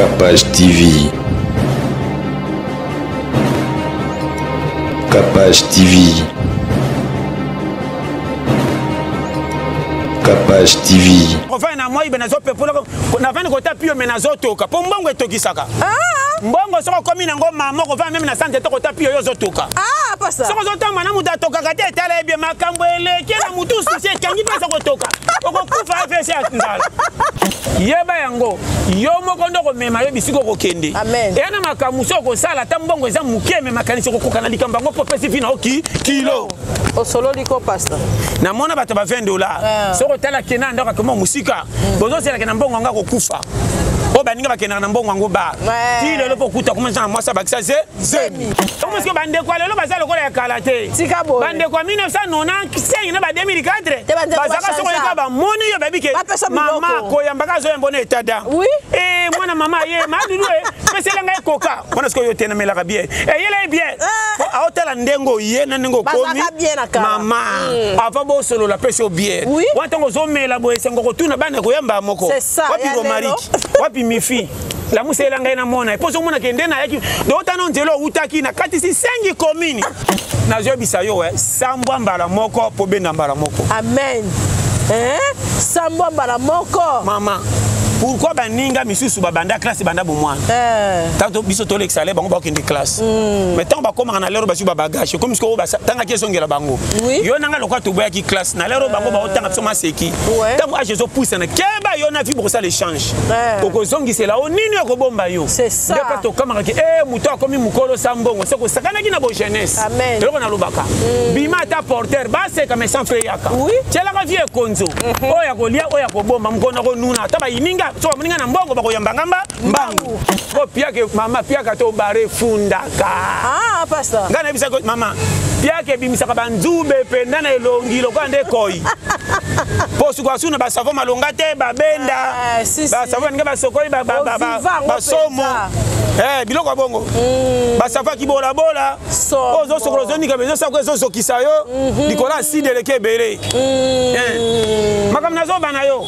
Capage TV. Capage TV. Capage TV. Enfin na moi benazo pepolo na vani kota pio menazo toka. Po mbongo etokisaka. Mbongo soko komi na ngoma moko va même na santé to kota pio yo zotoka. Ah, pas ça. Soko zotama na muta toka kate tala bien makambo ele kela mutu susie kangi pesa kotoka. Oko kufa afese atinzala. Yeba yango yo moko ndoko mema yo bisiko kokende. Amen. E na makamuso ko sala ta mbongo eza muke me makanisi ko kokana likamba ngo popesi fina oki kilo. O solo liko pasta. Na mona bato ba $20. Soko tala kena ndaka komo musika. Bozo sela kena mbongo nga ko kufa. O baninga bakena na mbongo ngo ba. Ti lelo po kuta kuma sana mwasa bakisa zemi. Comment est-ce que bande kwa lelo bazalo ko ya kalate. Tika bo. Bande kwa 1995 na ba 2004. Bazaka soko ka ba moni yo baby ke. Mama ko yambaka zo yambone etada. Oui. Mwana mama ye madudu mesela ngai koka. Mwana siko yo tena mela bien. Yele bien. A hotela ndengo ye na ndengo komi. Mama. Ava bo solo la pese bien. Watango zo mela bo esengo ko tuna bana ko yamba moko. Wapi romariki. Wapi mifi. La musa elanga ina mona. Pozo mona kende na yaki. Do tano nzelo utaki na kati si sengi komini. Na zo bisayo sambwa mbala moko po benda mbala moko. Amen. Sambwa mbala moko. Mama. Pourquoi baninga misusu babanda classe banda bomwana tato biso to l'excellent bango ba kende classe mais tant ba koma na lero ba ba bagage comme ce ko ba tanga kesongela bango yo nanga lokwa to boya ki classe na lero bango ba otanga soma seki tant a jeso pousse na keba yo na vie pour ça l'échange oko zongi c'est là o nini ko bomba yo c'est ça pas to kama ki muto akomi mukolo sambongo c'est ko sakana ki na bo jeunesse loko na lobaka bima ta porteur ba c'est comme sans frère yaka tela ka vie konzo oya ko lia oya ko bomba mkona ko nuna ta ba yininga so mninga na mbongo bako yambangamba mbangu ko piake mama piaka to bare fundaka pastor ngana bisa ko mama piake bimisaka banzube penda na elongi lokwa nde koi posu kwa suna ba savo malonga te ba benda ba savo nga ba sokoi ba somo biloko bongo ba sava ki bola bola ozo sokolo zoni ka bezo sa ko zo zokisa yo dikola sidele ke bere makam nazo bana yo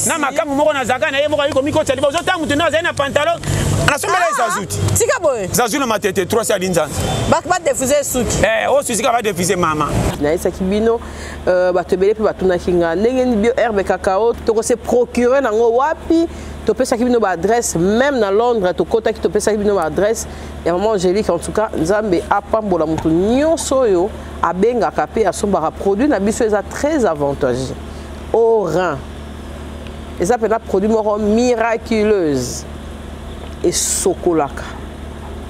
na makam moko na zaka na ye moko yiko miko tsali bozo tamu tena za na pantalon ana sombela zazuti tika boy zazu na matete 3 à l'inzanz ba defuser suki o susi ka ba defuser mama na isa kibino ba tebele pe batuna kinga ndenge ni bio herbe cacao to ko se procurer nango wapi to pesa kibino ba adresse même na Londres to kota ki to pesa kibino ba adresse ya maman Angélique en tout cas nzambe apambola mutu nyonso yo abenga kapé asombara produit na biso eza très avantageux au rein eza pena produit moko miraculeuse et sokolaka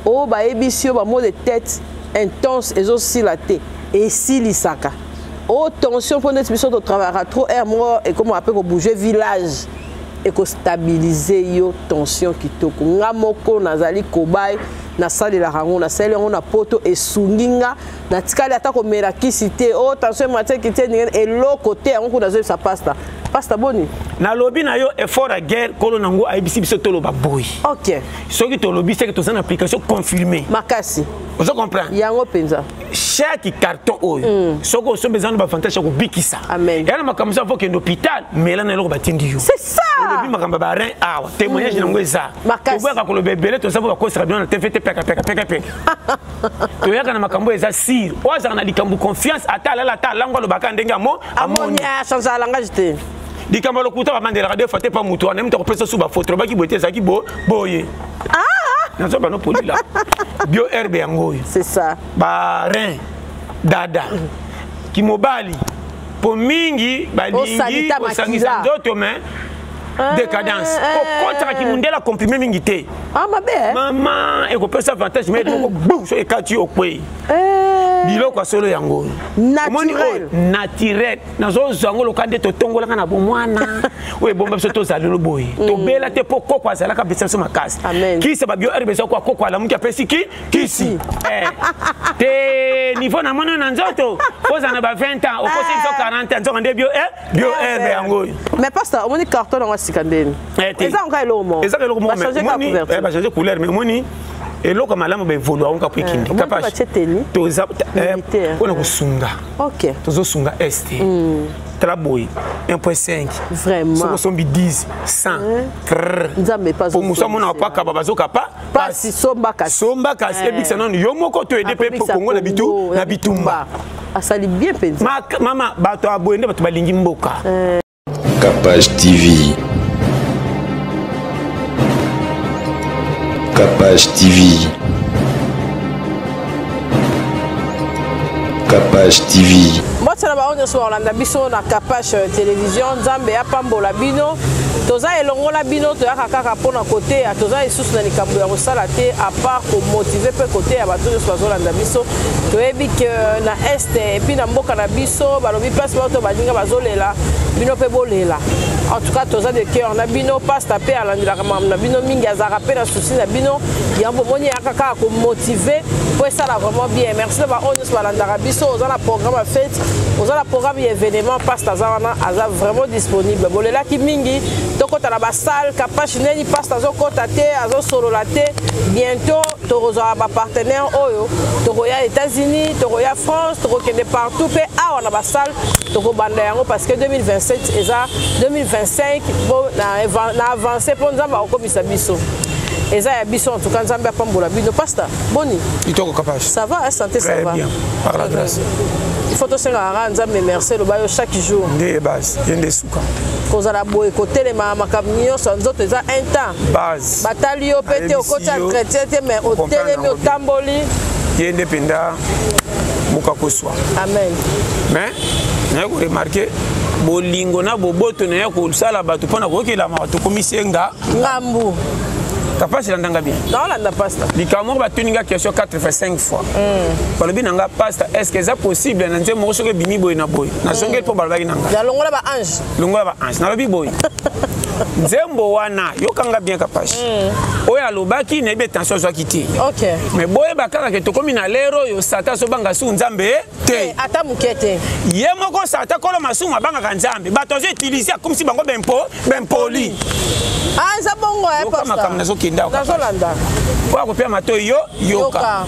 o ba ebisio ba mot de tête intense ezosila te esilisaka o tension pour notre biso to travaillera trop air moi et comme on appelle ko bouger village et ko stabiliser yo tension kitoko nga moko nazali kobai na sali la rango na sali on a poto esunginga na tikali ata ko mera kisite o tension matin kité et l'autre côté on ko nazo sa pasta boni na lobi na yo effort à guerre kolo nango aibisi biso to loba boy OK soki to lobi c'est que to une application confirmée makasi vous comprenez yango penza chaque carton oyo soko so besoin ba fantastique ko bikisa amen yana makamisa faut que l'hôpital mais là na loko batindi yo c'est ça lobi makamba ba rein awa témoignage nango eza to bwa ko lobe belé to sabo ko sera bien na TVT peka to yaka na makambo eza sir oza na likambu confiance ata lango lo bakande ngamo amoni a changer langage te likambo lo kuta ba mandela de fate pa mutu na mto ko pesa suba photo ba ki bote za ki boye nazo ba no polila bio herbe yango c'est ça ba rein dada kimobali po mingi balingi osangisa nzoto mais décadence au contraire qui mundela comprimé mingi te maman et ko pesa avantage mais ko bou so e kati okwe biloko solo yango naturel nazo zango lokande to tongola kana bomwana we bomba biso to zalelo boy to bela te poko kwa zala ka bisa so makasi ki se ba bio herbe so kwa kokwa la munki apesi kisi te niveau na mona na nzoto oza na ba 20 ans au côté so 40 ans nzonga nde bio herbe yango mais pasteur omoni carton na sikandeni eza ngai lo mo eza lo mo mais ba changer couleur mais moni et là comme malamu ba évoluer on ka pekindi capable to za on a kusunga OK tozo sunga est Traboy 1.5 vraiment so 10 100 nzambe pas pour musa mona pa ka babazo kapa pas si somba kasi ebikisa non yo moko to aider pe Congo na bitumba asali bien penza mama bato aboyende bato balingi mboka Capage TV. Capage TV. Capage TV. Mbotsana ba onyo so Orlando biso na Capage télévision nzambe ya pambola bino toza elongola bino to yaka kaka pona côté ya toza isusu na likambo ya kosala te à part ko motiver pe côté ya bato nyonso bazolanda biso toyebi ke na est et puis na mboka na biso balobi place bato balinga bazolela bino pe bolela en tout cas toza de cœur na bino passe taper alandelaka na bino mingi azaka pe na souci na bino yambo moni yaka kaka ko motiver po esala vraiment bien merci ba onyo so balandaka biso oza na programme à fête oza na programme ya événement passe tazana aza vraiment disponible bolela ki mingi tokota na basale Capage neni passe tazokota te azosolola te bientôt tokozala ba partenaire oyo tokoya États-Unis tokoya France tokokende partout pe awa na basale tokobanda yango parce que 2027 eza 2025 bon na avancer pour nzamba okomisa biso eza ya biso en tout cas nzamba pambola bino pasta boni itoko Capage ça va santé ça va bien par la grâce il faut to senga nzambe merci le bayo chaque jour de base yende suka kozala boye kotelema makambo nyonso nzoto eza un temps base batali yo pe te okoti chrétien te mais otelemi otamboli yende penda muka koswa amen mais na ko remarquer bolingo na boboto na ya ko sala bato pona ko kila ma to komisenga ngambu Capage landanga bien dans la pasta likamo ba tuninga question 85 fois balobi nanga pasta est-ce que c'est possible na nze mo soke bimi boy na boy na songel po balobaki nanga ya longola ba ange na lobi boy nzembo wana yokanga bien Capage oyo alobaki na ebe tension zo kiti OK mais boye bakaka ke tokomi na lero yo sata so banga su nzambe te ata mukete ye moko sata kolo masu mabanga ka nzambe bato zo utiliser comme si bango bempoli eza bongo pasta makamna zo kenda na zolanda kwa kopia mato yoka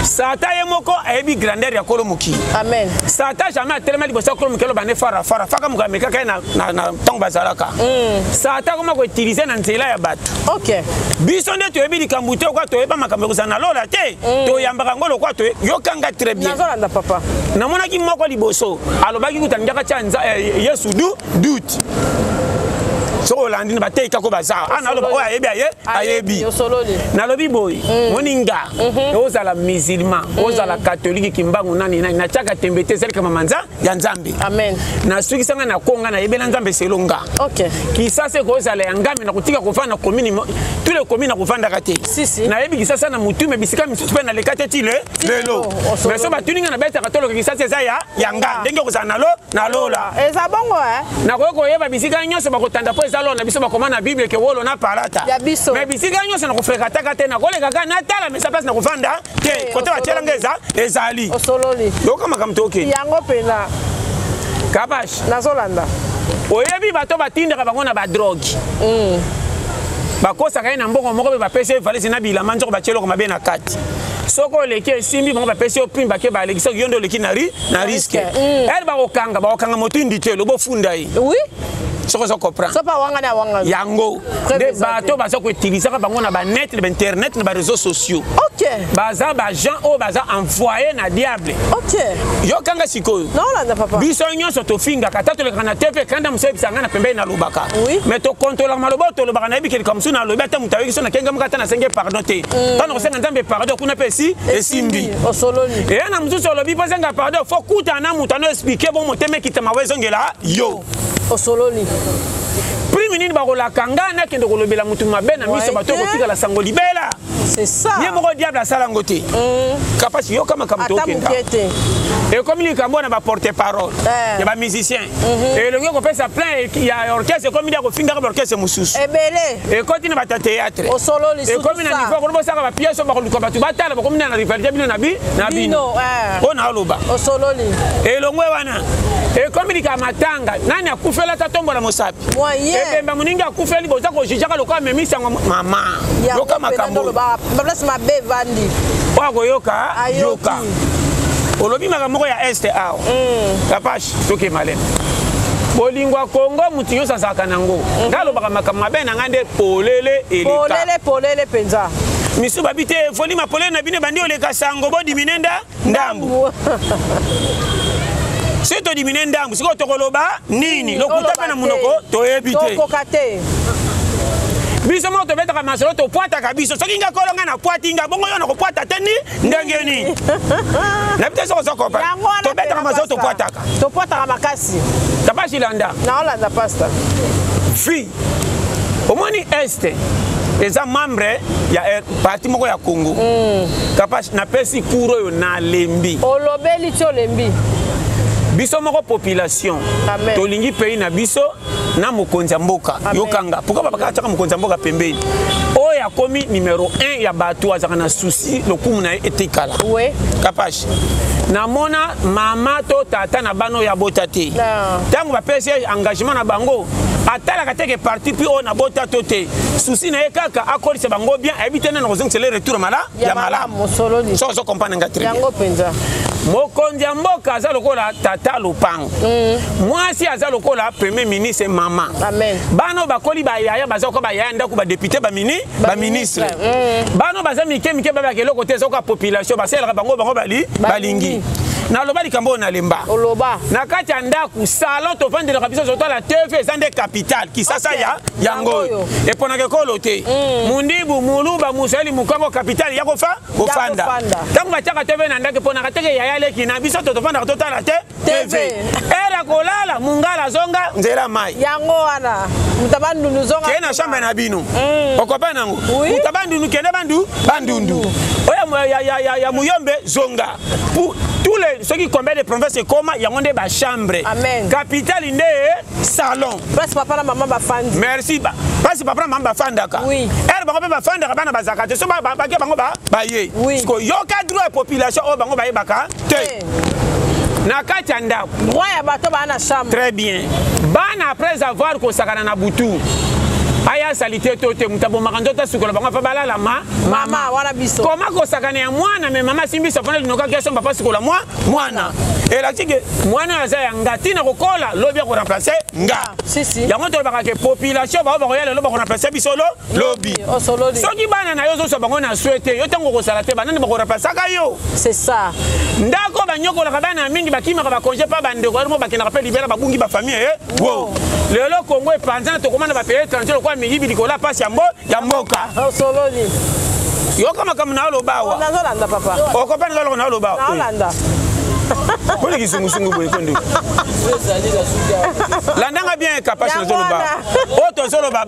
sata ye moko ayebi grandeur ya kolo muki amen sata jamais atelema liboso kolo muki lo bane fara faka mukameka kai na tongo bazalaka sata koma ko utiliser na nzela ya bato OK biso nde toyebi likambo te kwa toyeba makambo kozana lola te toyambaka ngolo kwa to yokanga très bien na zolanda papa namonaki moko liboso alobaki kutanjaka cha Yesu doute so olandi na bateka ko baza ana loba oya ayebi nalobi boy moninga ozala musulman ozala catholique kimbangu nani na chaka tembete zeli kama manza ya nzambe amen na suki sanga na konga na yebela nzambe selonga OK kisasa ko ozala yangami na kutika kufana commune tous les communes kufanda kate na yebi kisasa na mutume bisika misusu pe na lekate tile lelo mais so batuninga na beta katolo kisasa za ya yanga ndenge kozana na lola eza bongo na ko yeba bisika nyonso bakotanda po alors na biso bakoma na Bible ke wolo na parata mais bisika nyonso na kufrekata kate na koleka ka na tala mais sa place na kufanda te kote bachela ngeza ezali osololi donc kama kamtoke yango pena Capage na zolanda oyebi bato batindaka bango na ba drogue bakosa kai na mbongo moko be bapese valise na bilamba nzoko bachelo ko mabe na kati soko leki simbi bango bapese opimba ke ba lekisa yondo leki na risque elle ba okanga motu ndite lobo funda yi oui soko zo comprendre so pa wanga na wanga yango de bato baza ko utiliser bango na ba net na internet na ba réseaux sociaux OK baza ba gens o baza envoyer na diable OK yo kanga sikoyo non la papa biso nyonso to finga katato le kana TV kanda musebisa ngana pembe na lubaka mais to contrôler maloboto lo bakana bikeli comme ça na lobata mutawe kiso na kenga mukata na senge pardon te tano ko senga nzambe pardon kuna pesi esimbi osololi et na mzuso lobi pasenga pardon faut kuta na mutano expliquer bon moteme kitama wezongela yo osololi prime nini bakolakanga na kende kolobela mutu mabe na miso bato kotika la sango libela c'est ça ye moko diable asala ngote Capage yo kama kamtokenda et comme il kambo na ba porter parole ya ba musicien et le gars ko pesa plein il y a orchestre comme il y a ko finga ko orchestre mususu ebele et quand il na ba théâtre osololi et comme na niveau ko bosa ba pièce ba ko batu batala ba ko na rivalite bino na bino ona loba osololi et le ngwe wana et comme il kamatanga nani akufela tatombo na mosapi et ben muninga akufeli boza ko jijaka lokwa memisa mama yoka makambo ba place mabe vandi wako yoka olobi makambo ya este awa Capage toke malema bolingwa Congo mutu nyonso azalaka nango ngalobaka makambo mabe na ngande polele eleka polele penza misu babite foli mapolele na bino bandi oleka sango bodi minenda ndambu seto di minenda ndambu siko tokoloba nini lokuta pe na munoko toyebite tokokate biso mo tobetaka masolo topwataka biso soki nga kolonga na pwatinga bongo yo na kopwata te ni ndenge nini na bite soko sokopa tobetaka masolo topwataka makasi Kapashi landa na olanda pasta fi omoni este eza membre ya parti moko ya Congo Kapashi na pesi kuro yo na lembi olobeli ti olembi biso moko population tolingi pays na biso na mokonzi ya mboka yokanga pourquoi baka chaka mokonzi ya mboka pembeni oyo akomi numéro 1 ya bato azaka na souci lokumu na etekala Kapashi namona mama to tata na bano ya bota te tango bapesi engagement na bango atalaka teke parti puis oyo na bota to te souci na ye kaka akolisa bango bien ayebite na kozongisela retour ya malamu so comprendre nga très bien mokonzi ya mboka aza lokola tata lopango mwasi aza lokola premier ministre mama bano bakoli bayaya baza ko bayaya ndako badepute baministre bano baza mike babaka eloko te ezoka population baselaka bango balingi na loba likambo na lemba na kati ya ndako salon tovandela biso zoto la TV eza nde capital kisasa ya yango eponaka ekolo te mundibu muluba musali mukango capital ya kofanda tango batiaka TV na ndako eponaka teke yaya leki na biso tovandaka totala te TV era kolala mungala zonga nzela mai yango wana mutabandundu zonga kena chambre na bino okopa nango mutabandundu kende bandundu oya ya muyombe zonga tous les ceux qui combien de provinces et comment il y a des ba chambre capitale inde salon parce papa na maman ba fandi merci parce papa na maman ba fandaka oui er bango ba fandaka bana bazaka so ba bango ba ye parce que yo cadre la population o bango ba yebaka te na kati ya ndako droit ya bato ba na chambre très bien bana après avoir kosakana na butu aya salite tote mutabo makanjota sukola bango fa balala mama wana biso koma kosakana ya mwana me mama simbi safana linoka keso papa sukola mwana elatike mwana aza ya ngati na kokola lobi ko remplacer nga si ya moto baka ke population ba ko yala lobi ko remplacer bisolo lobi soki bana na yo zo so bango na souhaiter yo tango ko sala te bana ni ba ko remplacer ka yo c'est ça ndako banyokola ka bana mingi bakima ka ba congé pa bande ko mo bakina ka pe libérer ba bungi ba famille wo lelo Congo epanzana to komanda ba payer étranger kwa miyibi likola pasi ya mboka sololi yo kama na lobawa nazolanda papa okopana zalo na lobawa naolanda Poli kisungu boye kondo. Landanga bien Kapashi na zoloba. Oto zoloba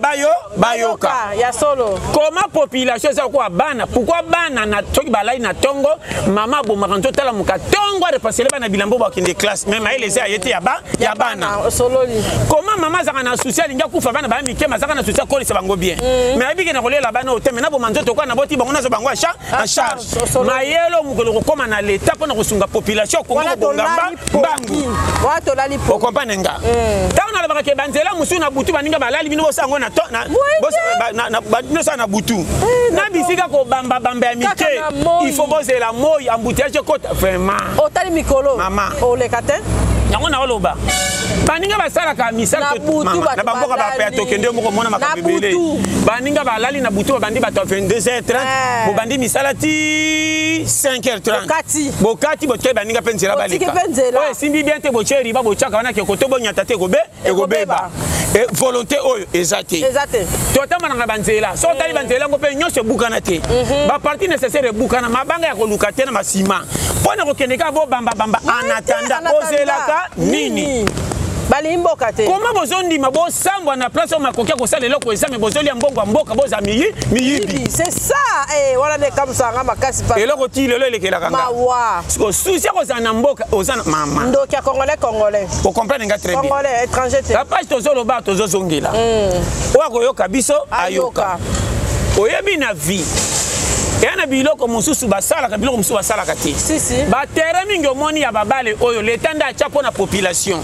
bayoka. Ya solo. Comment population ça quoi bana? Pourquoi bana na toki balai na tongo mama bo makanto tala muka tongo repasser bana bilambo ba kinde classe même ay les ayete ya bana. Sololi. Comment maman za na social inga kufa bana ba mike mazaka na social koli se bango bien. Mais abiki na kolela bana oteme na bo manzoto kwa na boti bango na zo bango a charge. Mayelo mukolo koma na l'état pour na kosunga population mbangu wato lali po comprendre nga tango na ba ke banzela musu na butu baninga balali bino bosango na na butu na bisika ko bamba ya mike il faut poser la moi embouteillage côte vraiment otali mikolo mama olekate yango na oloba baninga basala ka misala na bangoka ba pe tokende moko mona makabebele baninga balali na butu bandi bato 22h30 bo bandi misala ti 5h30 bokati bote baninga penzela balika oye simbi bien te bocheri ba bochaka wana ke koto bonyata te ekobeba et volonté oyo ezate totama na banzela so tali banzela ngo pe nyoshe bukana te ba partie nécessaire bukana mabanga ya koluka te na masima pona ko kendeka bo bamba en attendant ozelaka nini balimboka te comment bozondi mabo sambwa na place ma kokia ko sala eloko esa me bozoli ya mbongo mboka boza miyibi c'est ça wala ne comme ça nga makasi pa eloko ti lelo elekela kanga mawa ko susi ko za na mboka ozana mama ndoki ya congolais vous comprenez nga très bien congolais étranger te la page tozolo ba tozozongela oya koyoka biso ayoka oyebi na vie yana biloko mususu basalaka biloko mususu basalaka te ba terrain mingi omoni ya babale oyo letanda acha pona population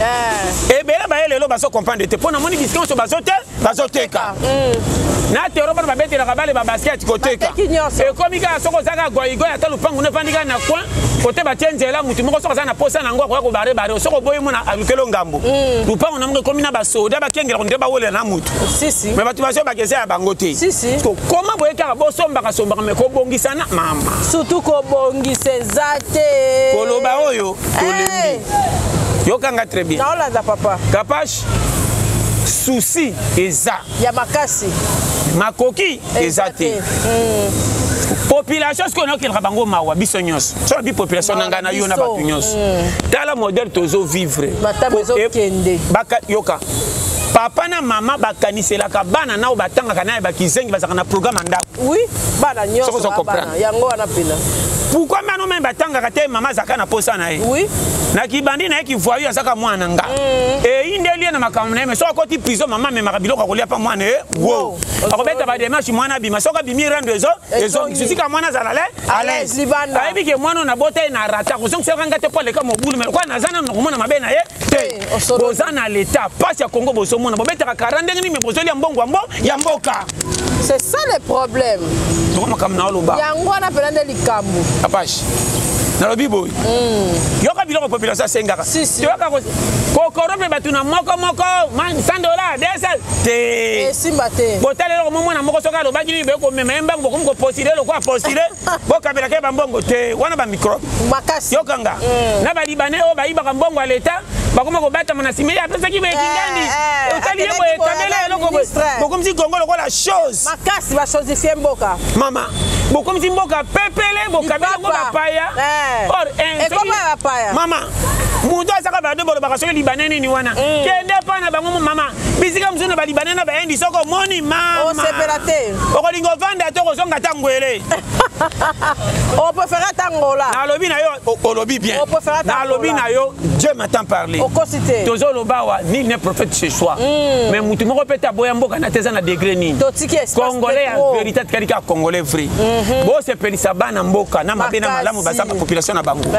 ebele ba lelo baso comprendre te pona moni bisika so bazoteka na te roba ba bete la kabale ba basket koteka e komika soko zaka goigo ya talu pangu ne fandika na coin côté ba tienzela mutu moko soko zana posa na ngwa ko bare bare soko boye mona alukelo ngambo lupangu na moko komina ba soda ba kengela ko ndeba wole na mutu si mais batu basio ba kese ya bangote ko koma boye ka bo somba ka somba me ko bongisa na mama surtout ko bongisa zate koloba oyo tolembi yokanga très bien na olanda papa Capache souci eza ya makasi makoki eza te population ce qu'on a qu'il rabango mawa biso nyos so bi population nanga na yo na batu nyos tala modèle tozo vivre baka yoka papa na mama bakaniselaka bana nao batangaka naye bakizengi bazaka na programme ndako oui bana nyos bana yango wana pila pourquoi mano même batangaka te mama zaka na posa na ye oui na kibandi na ki voyou azaka mwana nga e indeli na makambo na mais so akoti prison mama me makabiloko kolia pa mwana e wo akobeta ba démarche mwana bima soka bimi rando ezo susika mwana zalale à l'aise aibi ke mwana na bota na rata ko sonk seranga te pole kama obulu mais kwa nazana no mona mabe na ye te bozana l'état passe ya Congo boso mona bobeta ka 40 ni me bozoli mbongo ya mboka c'est ça le problème to makambo na loba yango na pelande likambo Capache na lobi boy yoka biloko population sengaka yoka ko korobe batuna moko man $100 $200 te simba te botale lo momo na moko soka lo bagili be ko memba ngoko ko postuler lo ko postuler bo kabela ke bambongo te wana ba micro makasi yoka nga na ba libanais o ba iba mbongo à l'état bakoma ko bata mana simeli apesa ki be kingani otali yebo etabele lo ko bokom si Congo lo ko la chose makasi ba chose fiemboka mama bokom si mboka pepele bokabela ko ba paya or mama mundo asaka ba dobolo bakasoki libanais nini wana kende pa na bango mama bisika mzuna ba libanais na ba indi soko moni mama o sepelate okolingo vanda to kozonga tangwele o préfère tangola na lobi na yo olobi bien na lobi na yo Dieu m'entend parler o cosité tozo lobawa ni ne prophète chez soi mais mutu moko peta boya mboka na teza na degré nini congolais en vérité kalika congolais vrai bo sepelisa bana mboka na mabena malamu bazama population na bango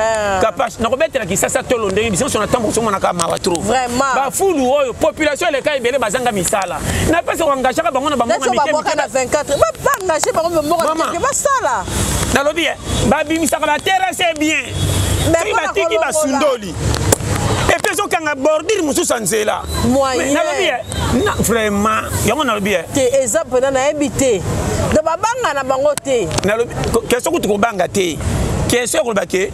Capache na kobetela kisasa tolo ndenge biso na tambo so mona ka mawa trop ba fulu oyo population le kai bele bazanga misala na pesa ko engagera bango na bango na mikem na 24 ba engager bango mboka ke ba sala na lobi ba bimisa ka terre c'est bien tri batiki ba sundoli et puis so kanga bordir mususa nzela na lobi na vraiment yango na lobi te exemple na habité de babanga na bango te na lobi question ko banga te question ko bake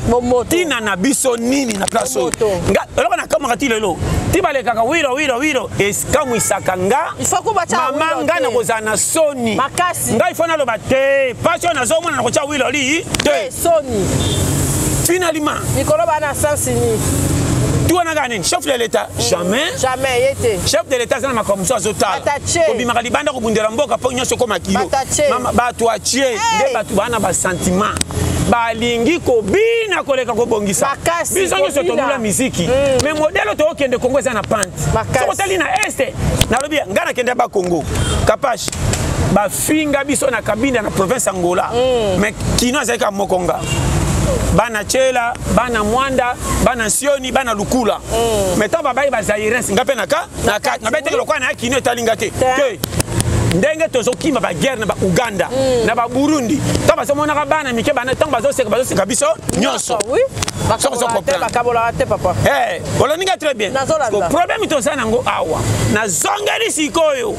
tina na biso nini na place nga eloko na kamera ti lelo ti baleka ka wiro eskamu isakanga mama nga na kozana soni nga ifona lo bate passion na zo mona na kocha wiro li te soni finalement mikolo bana sansini tu wana gani chef de l'état jamais yete chef de l'état zana makomso azotala obimaka libanda kobundela mboka po nyonso koma kilo mama bato achie nde bato bana ba sentiment balingi kobina koleka kobongisa biso nyonso tobula miziki mais modèle to okende Congo eza na pante soko tali na este nalobi nga nakende ba Congo Capache bafinga biso na kabinda na province Angola mais kino azalika mokonga bana chela bana mwanda bana sioni bana lukula meto babai bazairens ngape naka na beteke lokwa na kino etalinga te ndenge tozokima ba guerre na ba Uganda na ba Burundi to bazomona bana mike bana tango bazoseka biso nyonso oui bakabola te papa oloninga très bien le problème toza nango awa na zongeli sikoyo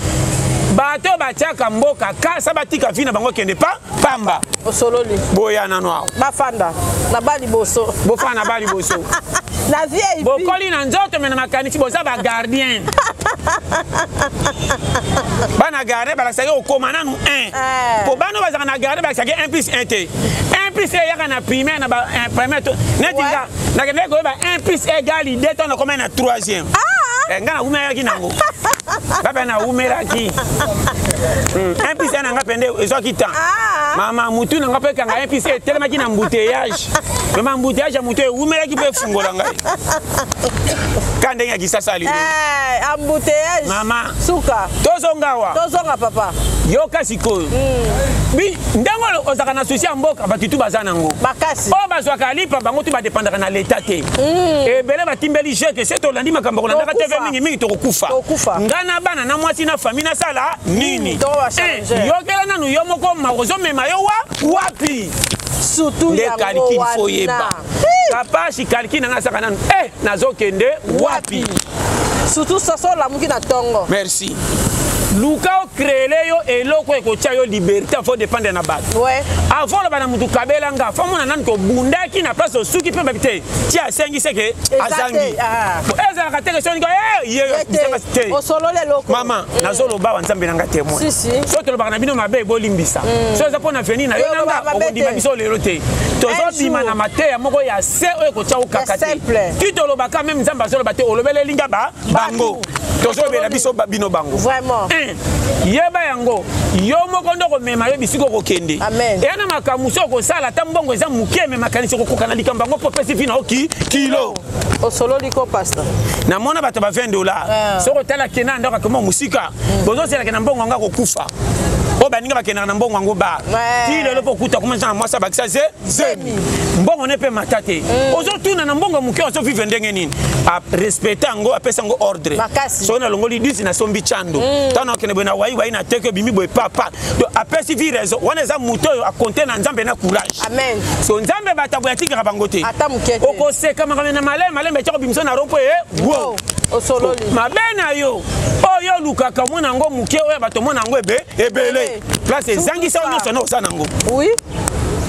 bato batiaka mboka kasa batika vina bango kende pa pamba osololi boya nano awa bafanda na bali boso bofana bali boso la vieille bokoli na nzoto mena makanisi boza ba gardien bana garde balakisaki okoma nanu 1 po bano bazaka na garde balakisaki 1 plus 1 te 1 plus eyaka na primaire na ba primaire netinga nakende koyeba 1 plus égal 2 to nakoma na 3e nga na umelaki nango baba na umelaki 1 plus 1 nanga pende ezwaki temps mama mutu nanga pe kanga 1 plus telemaki na embouteillage mais embouteillage ya mutu umelaki pe fungola ngai kande ya kisasa ali embouteillage mama suka tozonga papa yoka sikoyo ndengolo ozaka na souci mboka batitu bazanango makasi o bazwaka lipa bango tu ba dépendre na l'état te et belé batimbeli jeu que c'est tolandi makambo ko ndaka TV mingi to kufa ngana bana na mwasi na famille na sala nini yokela nanu yo moko marozo mema yo wapi surtout les calculs faut yeba papa si calcul na saka nanu nazokende wapi surtout ça so la muki na tongo merci luka o créer yo eloko ekotia yo liberté faut dépendre na bato ouais avant le bana mutu kabela nga fa mona nan ko bundaki na place osuki pe babité ti asengi seke azangi eza ka teke songo ye o solo le loko mama nazolo ba nzambe nanga témoin si so to ba na bino mabe bolimbisa so za pona feni na yo nanga o ndima biso lelo te tozo bima na mateya moko ya se o ekotia o kakati ti to lo ba quand même nzamba so lo bate o lobele linga ba bango tozo be na biso bino bango vraiment yeba yango yo moko ndoko mema yo bisiko kokende e na makamuso ko sala ta mbongo eza muke me makanisi ko kokana likamba ngo popesi fina oki kilo o solo liko pasta na mona bato ba $20 soko tala kena ndoko kama musika bozo sela kena mbongo nga ko kufa o baninga bakena na mbongo ngo ba ti lelo po kuta kuma sana mwasa bakisa zemi mbongo ne pe matate ozo tuna na mbongo muke ozo vivre ndenge nini a respecter ngo apesa ngo ordre so na longoli 10 na sombi chando tana kene bona wai na teke bimi boy papa do apesi vi raison wana za muto a compter na nzambe na courage amen so nzambe batabo ya tika bangote ata mukete okose kama na malema tiko bimso na rompo wo osololi mabena yo oyo lukaka mwana ngo muke oyo bato mwana ngo ebele place ezangisa nyonso na osana ngo oui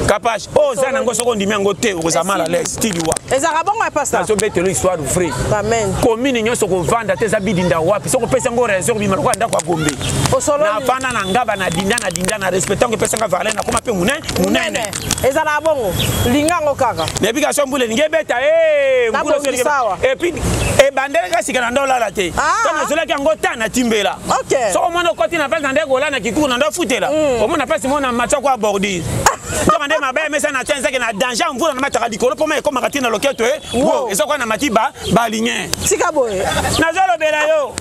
capage o zana ngo soko ndimi ngo te okoza mala les stili wa ezaka bongo ya pasta so betelo histoire vrai amen commune nyonso ko vanda te za bidinda wapi soko pesa ngo raison bima ko ndako Gombe osololi na fana na ngaba na dinda na respectant ko pesa nga valeur na koma pe munene ezala bongo lingango kaka ne bika so mbule nge beta mbule so et puis e bandele ka sikana ndola la te tana zola ki ngo tana timbela okay so mwana koti na pesa ndeko la na kikuru na ndo futela o mwana pesa mona matsa kwa bordi to mande mabe mesa na tenza ke na danger mvula na mataka likolo po me koma katina loketo wo eza kwa na matiba ba ligne sika boye na zolo bela yo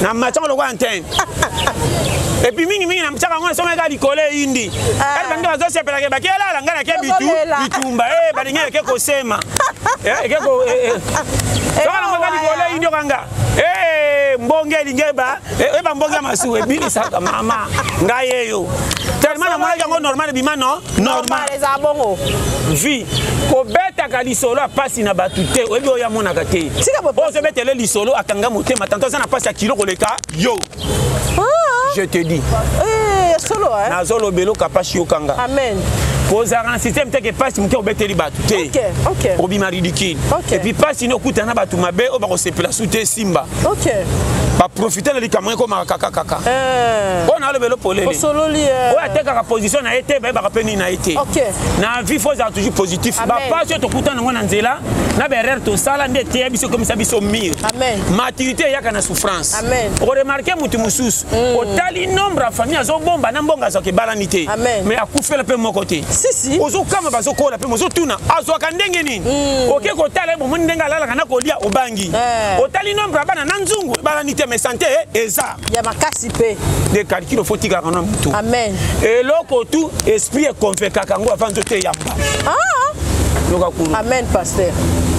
na matanga lo kwa antenne et puis mingi na mchaka ngona soma ga likolo indi kali banga bazo sepela ke bakela la ngana ke bitumba ba ligne ke ko sema ke ko soma ngona likolo indi kanga mbonge lingeba ba mbonge masu ebili saka mama ngaye yo tellement na mwana yango normal bima no normal eza bongo vi ko beta ka lisolo apasi na batute oyebi oya mona ka te o se betele lisolo akanga motema tanto sana pasi ya kilo koleka yo je te dis solo na zolo belo kapashi yokanga amen kozala na système te ke pasi muke obeteli bato te obima ridicule et puis pasi no kutana bato mabe o bakosepela su te simba baprofite na likambo ekoma kaka mpona alobelo polele oyo atekaka position na ye te bayebaka mpe nini na ye te na vie fo ezala toujours positif bapasi oyo tokutana yango na nzela na berere tosala nde eteya biso ekomisa biso mire maturité eyaka na souffrance oremarke mutu mosusu otali nombre ya famille azobomba na mbongo azwaka ebalani te mais akufela mpe moko te ozokama bazokola mpe mozotuna azwaka ndenge nini oke kotala ye bomoni ndenge alalaka na kolia obangi otali nombre ya bana na nzungu ebalani te mais santé eza ya makasi mpe de calcul ofo tikaka na mutu eloko tu esprit ekonvekaka yango avant nzoto eyamba amen pasteur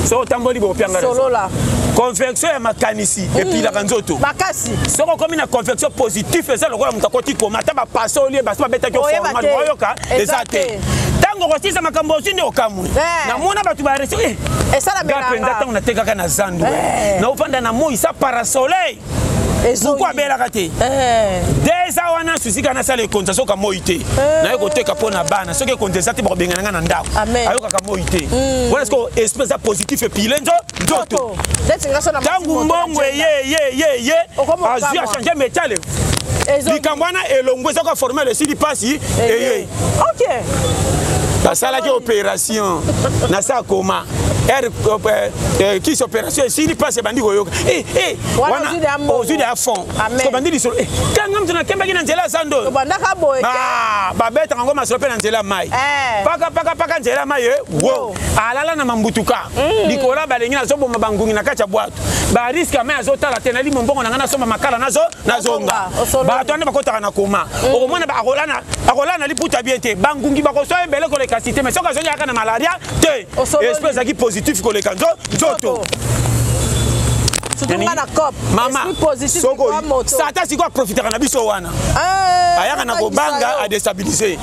so otamboli bopianga solola confection ya makanisi epilaka nzoto makasi soko okomi na confection positif eza lokola moto akoti koma ata bapase olie basi babetaki oformat oyoka eza te ntango kosisa makambo osi nde okamwe namona bato baresi ga mpenza ntango natekaka na zandu na ofanda na moi sa parasoleil pourquoi abelaka te deza wana susika nasala ekonza soki amoi te naye koteka mpo na bana soki ekonza eza te bakobengana nga na ndako ayokaka moi te wana soki esprit eza positif epile nzoto ntango mbongo ye azwi achange métal likambo wana elongo ezaka formele esili mpasi eye basalaki opération na sa koma qui opération ici il passe bandi koyoka wana ozudi à fond ko bandi lisolo kanga mtuna kembaki na nzela sando bandaka boye ba beta ngo masolo na nzela mai paka nzela mai wo alala na mambutuka likola balengi na zobo mabangungi na kacha bwato ba risque mai azotala tena limo mbongo na ngana soma makala nazonga ba to ande bakota na koma okomona ba akolana liputa bien te bangungi bakoso ebele ko le kasite mais soka zonya kana malaria te espèce qui positif ko le kanzo zoto mama soko sata siko profiter na biso wana ayaka na kobanga a déstabiliser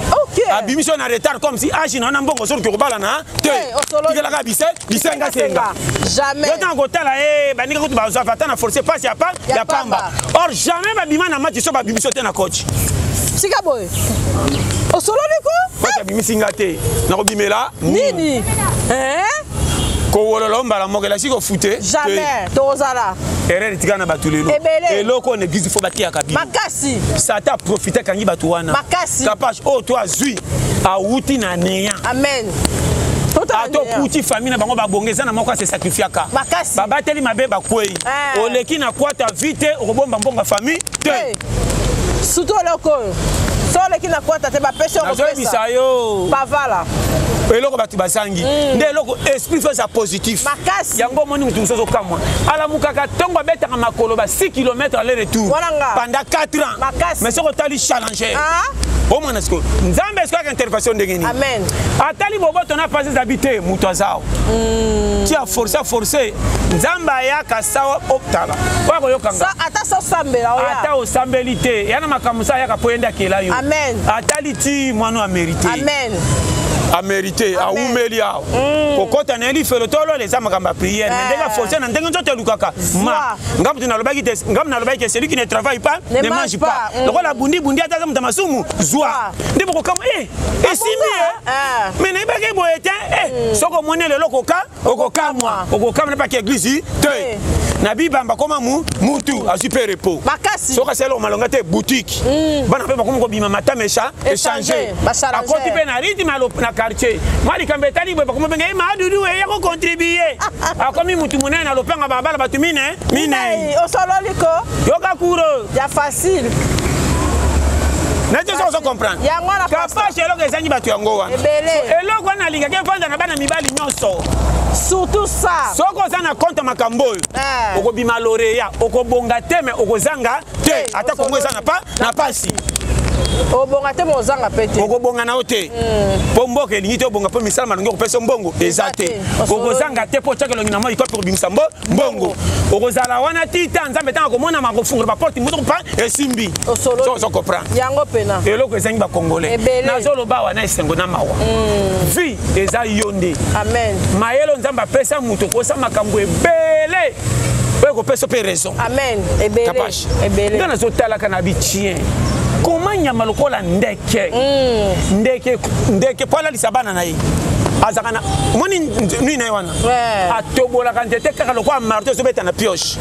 abimission na retard comme si agi na mbongo solo ko bala na te tikelaka bisenga jamais yotan ko tala bandika ko ba zafata na forcer passe ya pamba or jamais ba bima na match so ba bimission te na coach sika boy osolo liko ba bimisinga te na ko bimela nini Kowololo mbala mokela siko fute jamais tozala erreur tikana batulelo eloko ne gizi fo batia kabila makasi sata profiter kangi batu wana makasi capage o toi zui a wuti na neya amen ato kuti famille na bango babongeza na moko se sacrifiaka baba teli mabe bakwei oleki na kwata vite okobomba mbonga famille te surtout loko sole ki na kwata te ba pêche au pesa yo bavala eloko batu basangi nde eloko esprit fait ça positif makasi yango moni mutu soso kamwa ala mukaka tongo betaka makolo ba 6 km aller retour pendant 4 ans mais soko tali challenger au moins est-ce que nzambe est-ce que intervention de ngeni amen atali bobo tona pas habiter mutu azao ti a forcer nzamba ya kasawa optala kwa koyokanga sa ata so sambela oya ata o sambelité yana makamusa ya kapoenda kela yo amen atali ti mwano a mérité amen a mérité a umeli yao kokota na eli felo tolo les amakamba prière mais ndenge forcer na ndenge nzoto lukaka ma ngamu tunalobaki des ngamu nalobaki celui qui ne travaille pas ne mange pas lokola bundi ata mta masumu zwa ndipo kokama esimi mais na ibake boyete soko mone lelo okokamwa na pa ki église te na bibamba koma mutu a super repos makasi soka selo malonga te boutique bana pe bakoma ko bima mata mesha échanger a koti pe na rythme na quartier mali kambetali bwe bakoma benga ma dudu ya ko contribuer akomi mutu munene na lopenga babala batu mine osolo liko yoka kuro ya facile nete so comprendre kapashe eloko ezangi batu yango wana eloko wana alingaki efanda na bana mibali nyonso surtout ça soko oza na compte makambo oyo okobima loreya okobonga te me okozanga te ata kongo eza na pasi obonga te mozanga pete okobonga na ote po mboka elingi te obonga po misala malongi okopesa mbongo eza te okozanga te po tiaka elongi na moi ikope kobimisa mbongo okozala wana tita nzambe ntango komona makofungola baporte moto kopa esimbi so comprendre yango pena eloko ezangi bakongolais nazoloba wana esengo na mawa vi eza yo nde amen mayelo nzambe apesa moto kosa makambo ebele oyo kopesa mpe raison amen ebele nde nazotalaka na bitien koma nyama lokola ndeke po alalisa bana na ye azaka na moni nui na ye wana atobolaka nzete kaka lokola marto ezobeta na pioche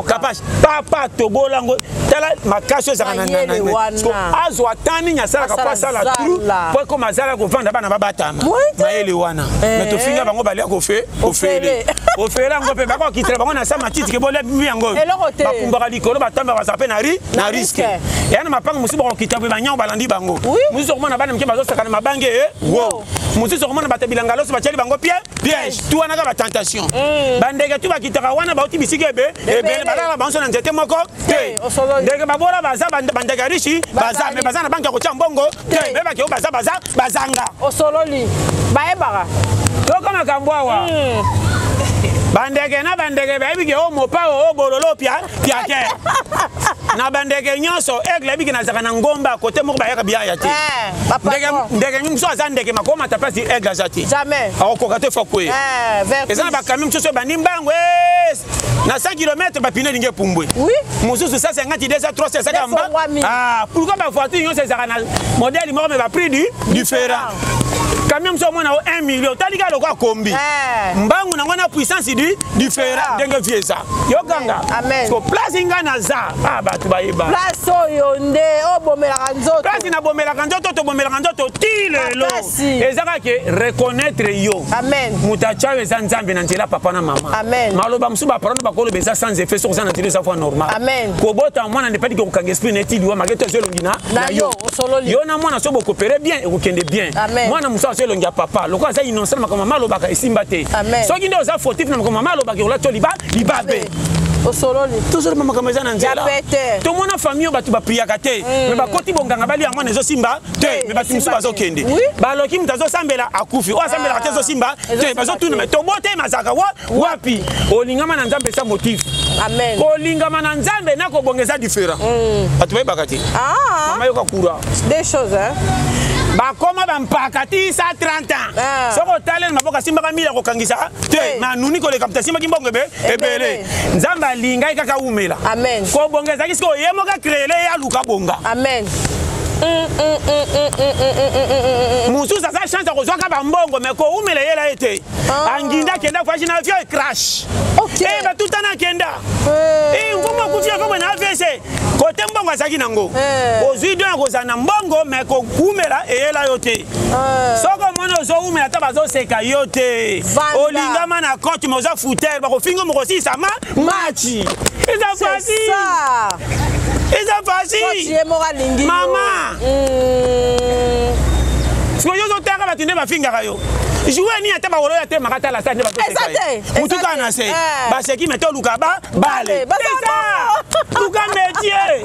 kapage papa atobola ngo tala makasi ezaka azwa tani asalaka po asala tru po ekoma azala kovanda bana babatama mayele wana me tofinga bango balia ofele yango mpe bakokitela bango na sa matiti ke bolia bibi yango bakumbaka likolo batambaka bazala mpe na riske eya na mapanga mosusu bakokita boye banyango balandi bango mosusu okomona bana mike bazosaka na mabange mosusu okomona bato bilanga loso batiali bango piège tu wana ka batentation bandeke tu bakitaka wana bauti bisika ebele balala banso na nzete moko te ndeke babola baza bandeke richi baza me baza na banke ya kotia mbongo te me bakeo bazanga osololi bayebaka toko makambo awa bandeke na bandeke bayebiki o mopa o bololo piake na bandeke nyonso aigle ebiki nazaka na ngomba kote moko bayaka biaya te ndeke mosusu aza ndeke makomata mpasi aigle aza te akokoka te fa kwe eza na bakami mosusu ebandi mbango na 100 km bapine elingi epumbwe mosusu 150 deza 3 ezaka mba pourquoi bavoiture nyonso ezaka na modele moko me baprix différent quand même so mona 1 million talika lokwa kombi mbangu na ngona puissance différent ndenge vieza yokanga amen so place inga na za batu bayeba place oyo nde obomelaka nzoto place na bomelaka nzoto to bomelaka nzoto tilelo ezaka ke reconnaître yo amen mutacha eza nzambe na nzela papa na mama amen maloba msuba parano bakolo beza sans effet sur ça na nzela sa fois normal amen kobota mwana ne pedi ko kanga esprit neti liwa mageto zelongina na yo osololi yo na mwana so bokopere bien et okende bien mwana musa zelongia papa lokwa za innocent makoma malobaka esimba te soki nde oza fautif na makoma malobaka ola to libabe osololi toujours mama kama za na nzela to mona famille batu ba priaka te mais ba koti bonganga bali yango nezo simba te mais batu musuba zo kende ba loki mutazo sambela akufi o sambela te zo simba te bazo tuna mais to bote mazaka wapi olingama na nzambe sa motif amen kolingama na nzambe na ko bongeza différent batu ba bakati mama yoka kura des choses hein bakoma bampakati sa 30 ans soko talent maboka simba kamila ko kangisa te na nuni ko le kapta simba kimbongo ebele nzamba linga kaka umela amen ko bongeza kisko yemoka créer ya luka bonga amen mususu sa chance ko zwaka bambongo mais ko umela yela ete anginda kenda kwa jina avion crash okay ba tutana kenda ngoma kufia kama na AVC kote mbongo azaki nango ozwi don ko zana mbongo mais ko kumela eyela yote soko mono zo umela taba zo seka yote olingama na coach moza footer ba ko fingo mo ko si sama match eza facile eza facile mama siko yo zo taka batinde ba finga kayo jouer ni ata ba wolo ya te makata la sa ne ba to seka mutuka na se ba seki meto luka ba bale luka métier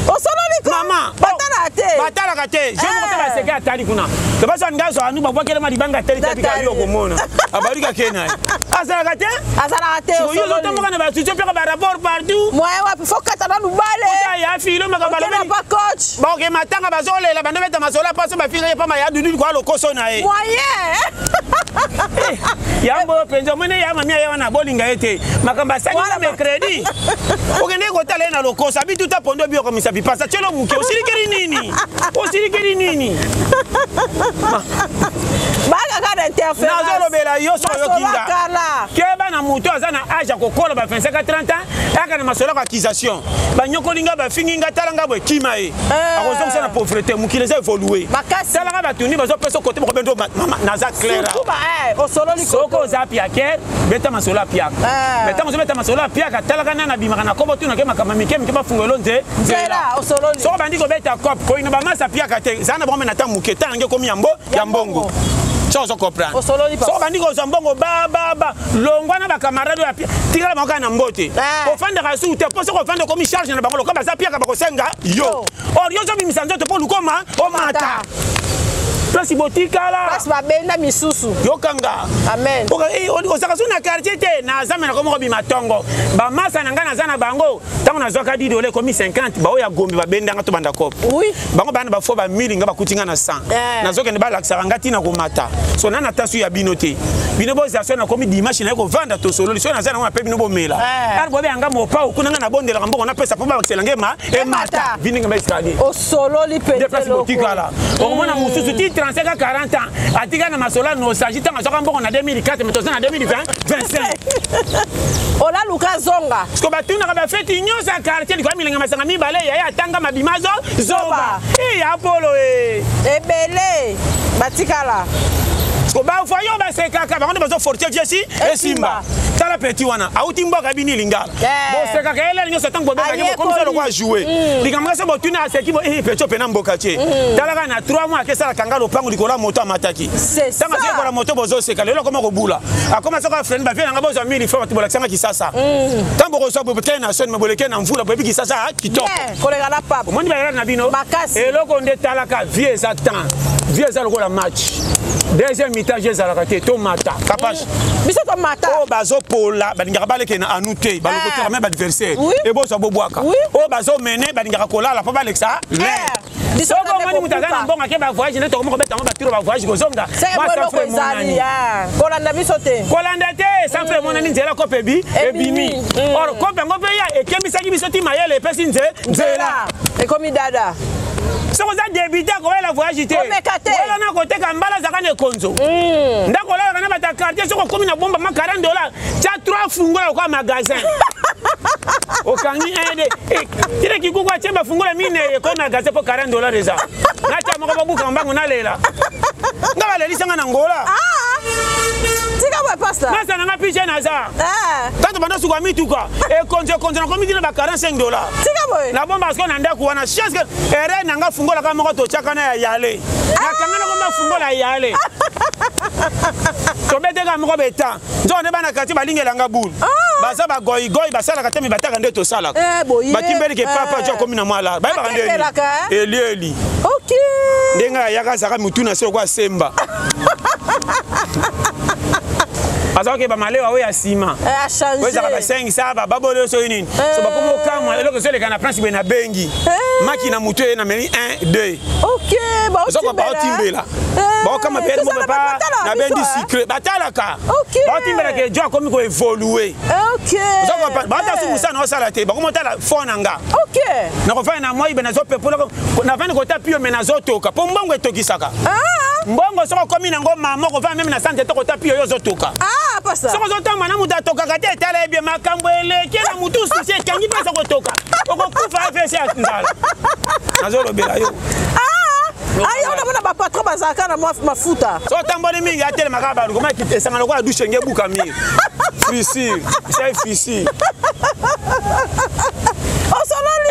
osololi ko mama batala kate je mo ta seka atali kuna to ba sa ngazo anu ba bwakele ma dibanga teli teli ka yo komona abarika kena azala kate yo zo to mo kana ba tucho peka ba rapport partout moi wapi fokata na lubale ya filo makabalo ba coach ba ke matanga bazolela bando beta masola paso ba finga pa ma ya dudu kwa lokoso na e moyen yambo penzo mene ya mamia ya wana bolinga ete makamba sangi na mercredi okende ko tala na lokoso abitu ta pondo bio comme ça pipasa chelo muke osirikeri nini baka kana interférence na zolo bela yo so yo kinga keba na muto azana age ko kola ba 25 30 ans aka na masola kwa accusation ba nyokolinga ba finginga talanga bo kima e akozo sana pauvreté mukile za évoluer talanga ba tuni bazo peso côté ko bendo naza clair osololi soko za piake beta masola piaka beta masola piaka talanga na bimaka na kobo tuna ke makama mike ba fungolo nze nzela osololi soko bandi ko beta cop ko ina ba masa piaka te zana ba mena ta muketa nge komi ya mbongo chose comprendre so bandi ko zambongo ba longwa na ba camarade ya tika ba kana mbote ofanda ka su te poso ko fanda ko mi charge na bango ko ba za piaka ba ko senga yo or yo zo mi misanzo te po lukoma o mata place botika la place ba benda misusu yokanga amen o saka su na quartier te na zamena ko mo bi matongo ba masa na ngana zana bango tango na zoka di dole ko mi 50 ba o ya gombi ba benda ngato banda kopo oui bango bana ba fo ba 1000 nga ba kutinga na 100 na zoka ne ba laksa ngati na ko mata so na na tasu ya binote binobo za so na ko mi dimanche na ko vanda to solo so na zana na pe binobo mela arbo be anga mo pa o kunanga na bondela ngambongo na pesa po ba excellenge ma e mata bininga ba iskadi o solo li pe de place botika la o mona mususu ti 35 à 40 ans atika na masola no sagita masoka mbongo na 2004 mais tozana na 2020 25 ola luka zonga sko batuna ka ba feti nyosa quartier li kwa milenga masanga mibale ya tanga mabimazo zoba ya polo ebele batikala sko ba foyo ba sekaka ba bazo fortier viesi e simba tala petit wana auti mboka bini lingala bo sekaka ele nyosa tango boka ngemo comme ça le quoi jouer likamanga se botuna seki bo pecho pena mboka tie tala kana 3 mois ke sala kangalo pango likola moto amataki tanga se ko la moto bozo seka lelo koma ko bula akoma soka friend ba vena bozo 1000 fois batibola kisanga kisasa tambo ko so bobe na son maboleke na mvula bobe kisasa kitoko kolega la papa moni ba yala na bino eloko nde tala ka vie exactement vie za lokola match deuxième mi-temps j'ai la raté to mata capage biso to mata o bazo pola balinga baleke na anuté baloko tira même adversaire et bo so bobwaka o bazo mené balinga kola la pa balexa biso ko mani mutazana mbonga ke ba voyage ne to ko beta mo ba tiro ba voyage ko zonga moi ça fait mon ani kolanda biso te kolanda te ça fait mon ani nzela ko pebi ebimi or ko pengo pe ya e kembisa ki biso ti mayele pesi nzela e komi dada Ce qu'on a débuté quand la voyage était. Voilà na côté kambala zakane konzo. Ndako la kana bata quartier soko komi na bomba ma $40. Tu as 3 fungola kwa magasin. Okangi ende. Kile kikuko chemba fungola mine kwa magasin pour $40 déjà. Na cha moko buka mbangu na lela. Ngaba leli sanga na ngola. Tika ba pasta. Masa na piche na za. Tanto bando suka mituka. E konzo na komi dina ba $45. Tika boy. Na bomba sko na ndako wana chance que ere nanga fungola kama moko to chaka na yale. Na kangana ko fungola yale. Tobete ka moko beta. Nzo bana kati balingela nga bulu. Baza ba goy basala katemi bataka nde to sala. Bakimbeli ke papa jo komi na mwala. Ba ba ndeli. Eli. OK. Ndenga yaka saka mutuna sio kwa semba. Parce que bamalewa we asima. A changer. We zaka 5 saba babolo so nini. So bakomo kamwa eloko so le kana principe na bengi. Maki na mutu na meli 1 2. OK, ba so ko ba timbela. Ba kama pere mo papa na bendi secret batalaka. OK. Ba timbela ke jo komi ko évoluer. OK. So ko ba ta su sana o sala te ba ko motala fona nga. OK. Na ko fa na moi be na zo pepo na vani ko tapio me na zo toka. Po mbongo etokisaka. Mbongo soko komi na ngoma moko va même na santé to ko tapio yo zo toka. Pasa. Soko zoto mana muda toka kate tala bien makambo eleke na mutu susie kangi pesa ko toka. Oko kufa fese atindala. Nazolo bela yo. Ayo na bona ba patron bazaka na mafuta. So tambole mingi atele makaba ko ma kitesa ngalo kwa douche ngebuka mi. Fisi, c'est fisi.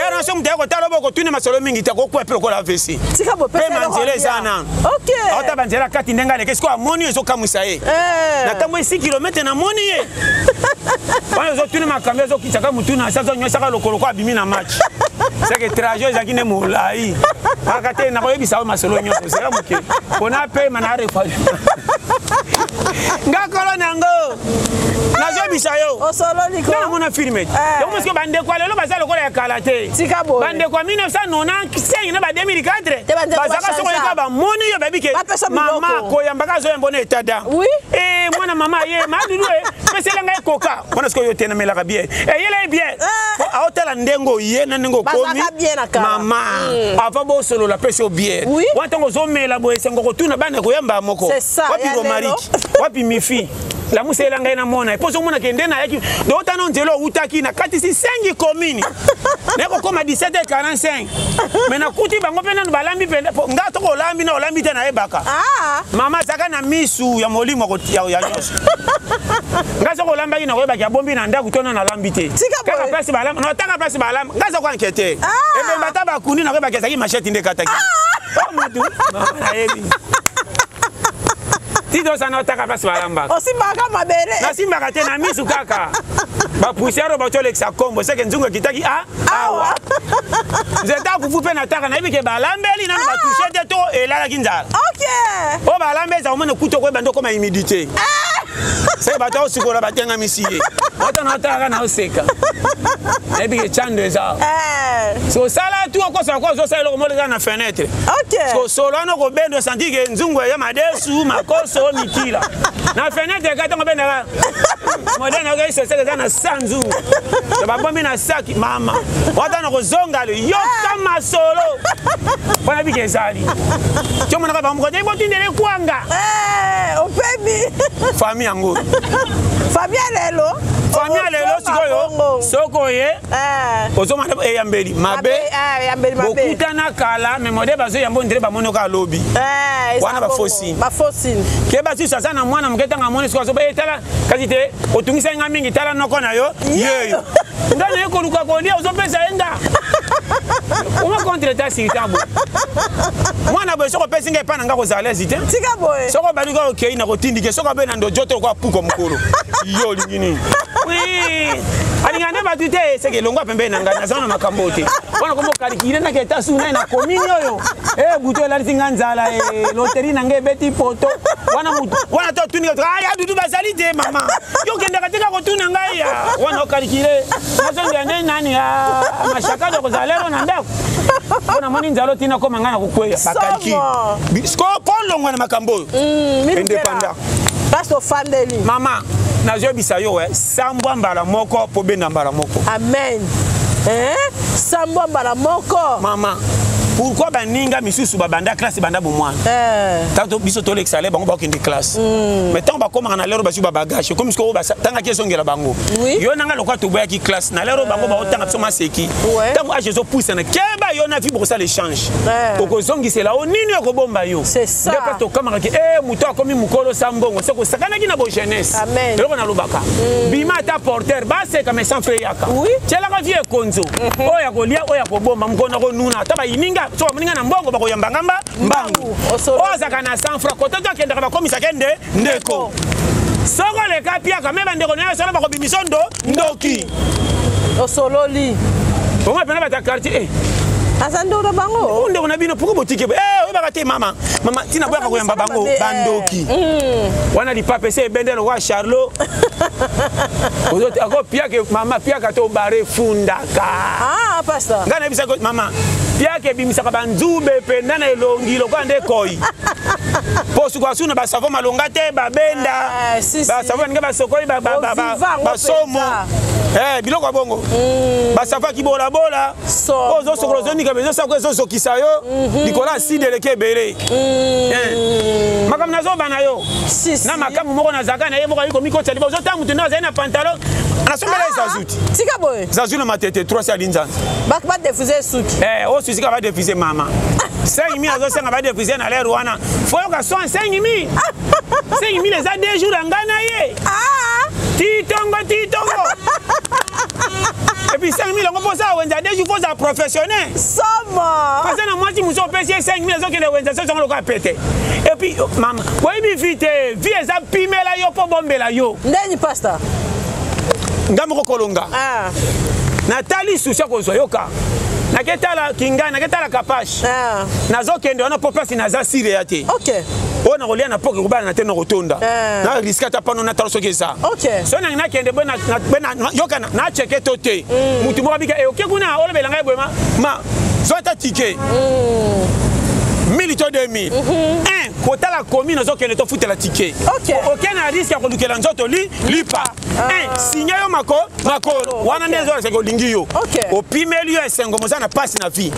Era so muteko talo boko tuni masolo mingi tako kwa pelo ko la vesi. Tika bo pesa. Pe manzele sana. OK. Ota banzela kati ndenga le kesko amoni ezo kamusa ye. Na tambo 6 km na moni ye. Bana zo tuni makambe zo kitaka mutuna sasa nyo saka lokolo kwa bimi na match. C'est que trajet zakine molai. Akate na ko yebisa masolo nyo ko sera muke. Ona pe manare kwa. Ngakolo nango. Nazo bisa yo. Osolo liko. Na mona filmer. Donc parce que bande kwa lelo bazalo ko ya kalate. Tika bo. Bande kwa 1995 na ba 2004. Bazaka soko ka ba moni yo baby ke. Mama ko yambaka zo yambona etada. Oui. Mwana mama ye madudu pese lenga koka. Mwana siko yo tena melaka bien. Yele bien. A hotela ndengo ye na ndengo komi. Mama. Ava bo solo la pese bien. Watango zo mela bo esengo ko tuna bana ko yamba moko. Wapi go mariki. Wapi mifi. La musela ngai na mona ipozo mona kende na yaki do tano nzelo utaki na kati si 5 komini neko koma 17h45 mena kuti bango pena no balambi penda ngato ko lambi na olambi tena ebaka mama saka na misu ya molimo ko ya nyos ngaso ko lamba ina ko ebaka bombi na ndaku tona na lambi te kaka place balam no taka place balam ngaso ko enquêter ebe mbata ba kundi na ko ebaka saki machete ndekataki mutu mama ebi Tido sana otaka pasi balamba. Osimbaka mabere. Na simbaka te na misu kaka. Ba poussière ba tole sa kombo c'est que nzungu kitaki awa. Nzeta kufupe na taka na ibike balambeli na ba toucher te to elala kinzala. OK. O balambe za omone kuto ko bando koma humidité. C'est ba ta osikola batenga misiye. Wata na taka na oseka. Ebike chando eza. So sala tu ko sa ko zo sala ko moleka na fenêtre. OK. So solo no ko bendo senti ke nzungu ya madesu makoso mikila. Na fenêtre ka tango benda. Modena ga iso seka na sanzu. Ba bombi na saki mama. Wata na ko zonga le yoka masolo. Bona bike zali. Chomo na ka ba mo ko debo tindele kwanga. Opebi. Famille yango. Famille lelo. Famille lelo sikoyo. Soko ye. Ozoma na eyambeli mabe. Yambeli mabe. Bokutana kala mais mode bazo yambo ndire ba monoka lobi. Wana ba fosine. Ba fosine. Ke ba sisa sana mwana muketa nga moni siko so ba etala kasi te otungisa nga mingi tala noko na yo. Yeyo. Ndana yeko luka ko ndia ozo pesa enda. Uma contre ta sitabo. Mwana bo soko pesa nge pana nga ko zala zite. Tika boy. Soko baluka okay na ko tindike soko be na ndo joto ko puko mukolo. Yo lingini. Oui. Alingane batute seke longwa pembe na ngana sana makambo te. Wana komo karikire na keta suna na komini yo. Buto la tinga nzala loterie na nge beti poto. Wana to tuninga ya dudu bazali te mama. Yo kende katika ko tuna ngai ya. Wana karikire. Nazo ngene nani ya mashaka do kozalero na ndako. Wana moni nzalo tina ko mangana kokweya bakariki. Sko polongwa na makambo. Independant. Pasto fandeli. Mama, na jo bisayo sambwa mbala moko po benda mbala moko. Amen. Sambwa mbala moko. Mama, pourquoi baninga misusu babanda classe banda bomwana tanto biso to l'excellent bango bakende classe mais tant ba koma na lero basu babagage comme ce ko ba tanga keso ngela bango yo nanga lokwa to boya ki classe na lero bango ba otanga biso maseki tango a jeso pousse na keba yo na fi pour ça l'échange oko zongi c'est là o nini ko bomba yo c'est ça depuis to kamara ki muto akomi mukolo sambongo c'est ko sakana ki na bo jeunesse loko na lobaka bima ta porteur ba c'est comme sans frère yaka tela ka vie konzo oya ko lia oya ko bomba mukona ko nuna taba ininga so baninga na mbongo bako yamba ngamba mbangu ozaka na 100 francs koto to kende ka komisa kende ndeko soko le kapia ka meba ndeko na sala bako bimisondo ndoki osololi bonga pena ba ta quartier Azando na bango. Onde on a bino pour boutique. Oui bakate mama. Mama tina boya ko yamba bango bandoki. Wana di papa c'est bende no wa Charlot. Ozote ako pia ke mama pia ka to bare fundaka. Ah pastor. Ngana bisa ko mama. Pia ke bimisa ka banzube pe nana elongi lo kwande koi. Posu kwa suna ba savo malonga te ba benda. Ba savo nga ba sokoi ba somo. Biloko bongo. Ba savo ki bola bola. Ozo sokolo zoni ka bezo sako ezo sokisa yo. Nicolas si de leke bere. Makam nazo bana yo. Na makamu moko na zaka na ye moko yiko miko tsali. Ozo tamu tena za na pantalon. Ana sombela zazuti. Tika boy. Zazu na matete 3 alinzanza. Ba diffuser suki. O susi ka ba diffuser mama. 5000 azo senga ba diffuser na lero wana. Foyo ka so 5000. 5000 eza 2 jours ngana ye. Titongo. Et puis 5000 on pose ça wenza 2 jours faut ça professionnel. Soma. Parce que na moi si muso pesi 5000 azo ke le wenza so ngolo ka pété. Et puis maman, boy bi vite, vie eza pimela yo po bombela yo. Ndeni pastor. Ngamoko kolonga. Natali susia ko zoyoka. Naketala kinga, naketala kapash. Nazo kende ona popasi naza sire yate. OK. On a relié na poke kubana na teno rotonda. Na risque ta pano na talo ça. OK. So na kende bona yoka na cheke tote. Mutu mo bika e oke kuna ole belanga bwema. Ma so ta ticket. 1000 to 2000. Kota la commune zo kende to futa la ticket. OK. Aucun risque ko lukela nzoto lipa. Signa yo mako wana ndezo se ko lingi yo. O pimeli yo esengo mozana passe na vie.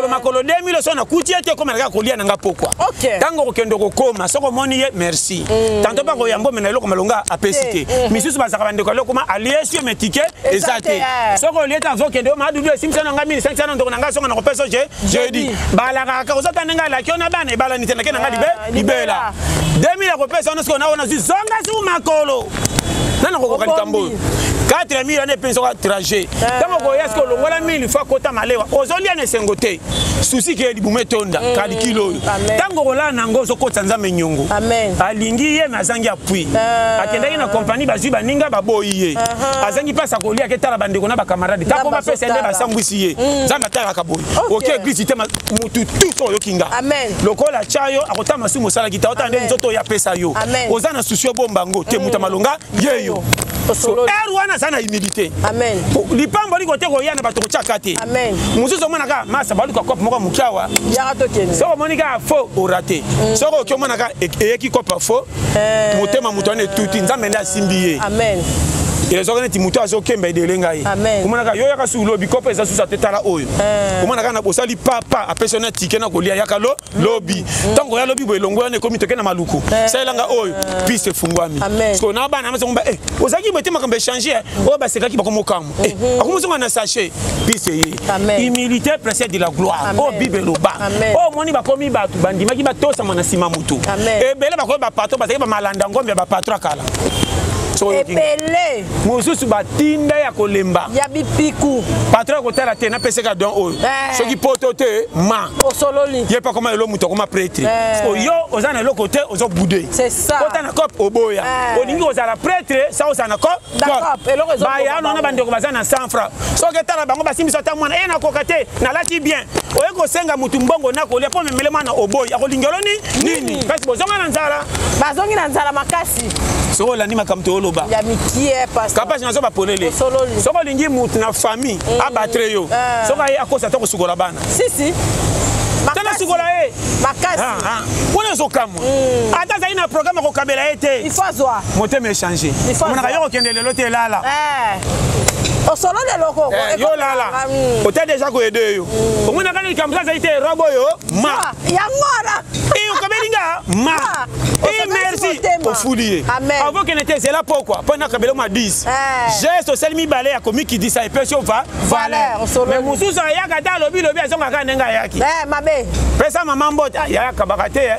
Makolo 2000 so na kuti ete ko menaka ko lia na ngapokwa. Tango ko kendo ko koma soko moni ye merci. Tanto ba ko yambo mena eloko malonga apesite. Misusu bazaka bande ko eloko ma aliesio metike ezate. Soko lieta zo kendo ma dudu esimsa na ngami 500 ndoko na ngaso na ko peso je di. Bala ka ko zota nga la kiona bana bala ni tena kena ngalibe libela. 2000 ko peso na sko na ona zonga su makolo. Nana ko kalikambo 4000 ane penso ka trajet tango ko yasko longola 1000 fois kota malewa ozolia ne sengote susi ke libume tonda kali kilo tango ko la nango zo kota nzambe nyongo alingi ye mazangi apui akendaki na compagnie bazui baninga baboyi ye azangi pasa kolia ke tala bandeko na ba camarade tango ba pesa nde basambwisi ye nzambe tala kaboyi OK église tema mutu tout yo kinga lokola chayo akota masumo sala kita otande nzoto ya pesa yo ozana susi bombango te muta malonga yeyo erwana sana humilité. Amen. Lipambo liko teko yana bato chakate. Amen. Musuzo mwana ka masa balu ka kopa moko mukiawa. Ya to kene. Soko monika fo orate. Soko kyo mwana ka eyeki kopa fo. Mutema mutone tuti nzambe nda simbiye. Amen. Il est organisé muto azo kemba de lengai. Amen. Kumana ka yoya ka su lobi kopa eza susa tetala oyo. Kumana ka na bosali papa a persona ticket na kolia yaka lobby. Tango ya lobby bo elongo na komite na maluku. Sailanga oyo piste fungwami. Parce que na bana maso ngomba ozaki bote makambe changer o ba sekaki ba komokamu. Akumuzonga na sachet piste ye. Humilité précède de la gloire. O bible loba. O moni ba komi ba tu bandima ki ba tosa mona sima mutu. E bele ba ko ba pato ba ba malanda ngombe ba patro kala. Epele mususu batinda ya kolemba ya bipiku patron ko tala te na peseka don oyo soki poto te ma osololi ye pa koma elo muto koma prêtre yo ozana lo côté ozo boudé c'est ça kota na cop oboya oningi ozala prêtre ça ozana ko ba ya no na bandeko bazana 100 francs soki tala bango basimisa ta mwana e na kokate na lati bien oye ko senga mutu mbongo na ko le po memele mana oboya akolingelo nini parce bozonga na nzala bazongi na nzala makasi so la ni makamto loba ya mikie pastor kapasi nazo ba polele soko lingi mutu na famille abatre yo soko ay akosa to kusukola bana si tana sukola makasi wona zo kamwa ata za ina programme ko kabela ete il faut zoa mote me changer mona ka yo kende lelo te lala O solo de loko. Yo lala. O te déjà ko aider yo. O mona kana kamza za ite robo yo. Ma. Ya ngora. Et o kabelinga ma. Et merci. O foulier. Amen. Avant que n'était c'est là pourquoi? Pendant kabelo ma 10. Geste selmi balé ya komi qui dit ça et peut va valeur. Mais mususa ya kata lobi azonga ka nenga yaki. Mabe. Pesa maman mbota ya kabakate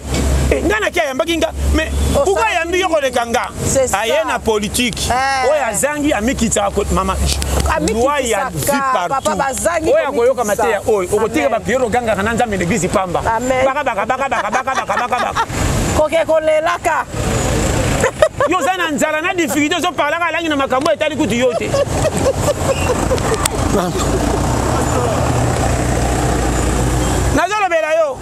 ngana kia yambakinga mais pourquoi yambi yoko de kanga ayena politique oya zangi amikita ko mama loi ya vie partout oya koyoka mateya oy okotika ba piero ganga kananza me l'église pamba baka koke kolelaka yo zana nzala na difficulté zo parler ka langi na makambo etali kutu yote nazalo bela yo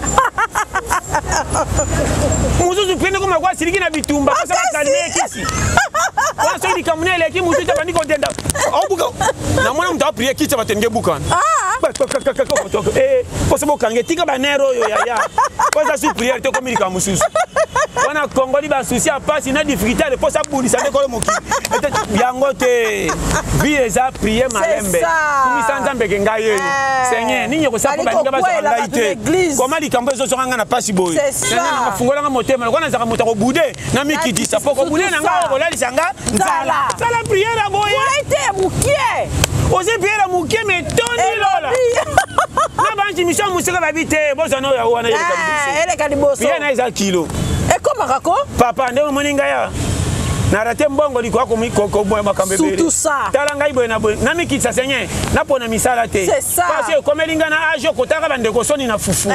muzuzu pende kuma kwa siliki na bitumba kwa sababu kalme kisi kwa so ni kamune ile ki muzuzu tabandi ko denda obuka na mwana mta prier kicha batenge bukana kwa sababu kange tika banero yo ya kwa sababu prier to komilika mususu wana kongoli ba souci a passe na difficulté de posa bulisa de ko moki yango te vie za prier malembe kumisa nzambe kenga yeye seigneur ninyo ko sababu baninga ba ngaite comment likambo zo zonga na pasi boy na fungola nga motema ko na zaka motako bude na mikidisa poko bude na nga ko lalisa nga nzala sala prière boy ite mukie oze prière mukie me toni lola na banji mission musika babite bozano ya wana ele kadiboso prière na eza kilo e koma kako papa ndenge moninga ya na rate mbongo liko ko mikoko boy makambe bere tout ça tala ngai boy na mikitsa seigneur na pona misala te parce que komelinga na ajo kotaka bande ko soni na fufu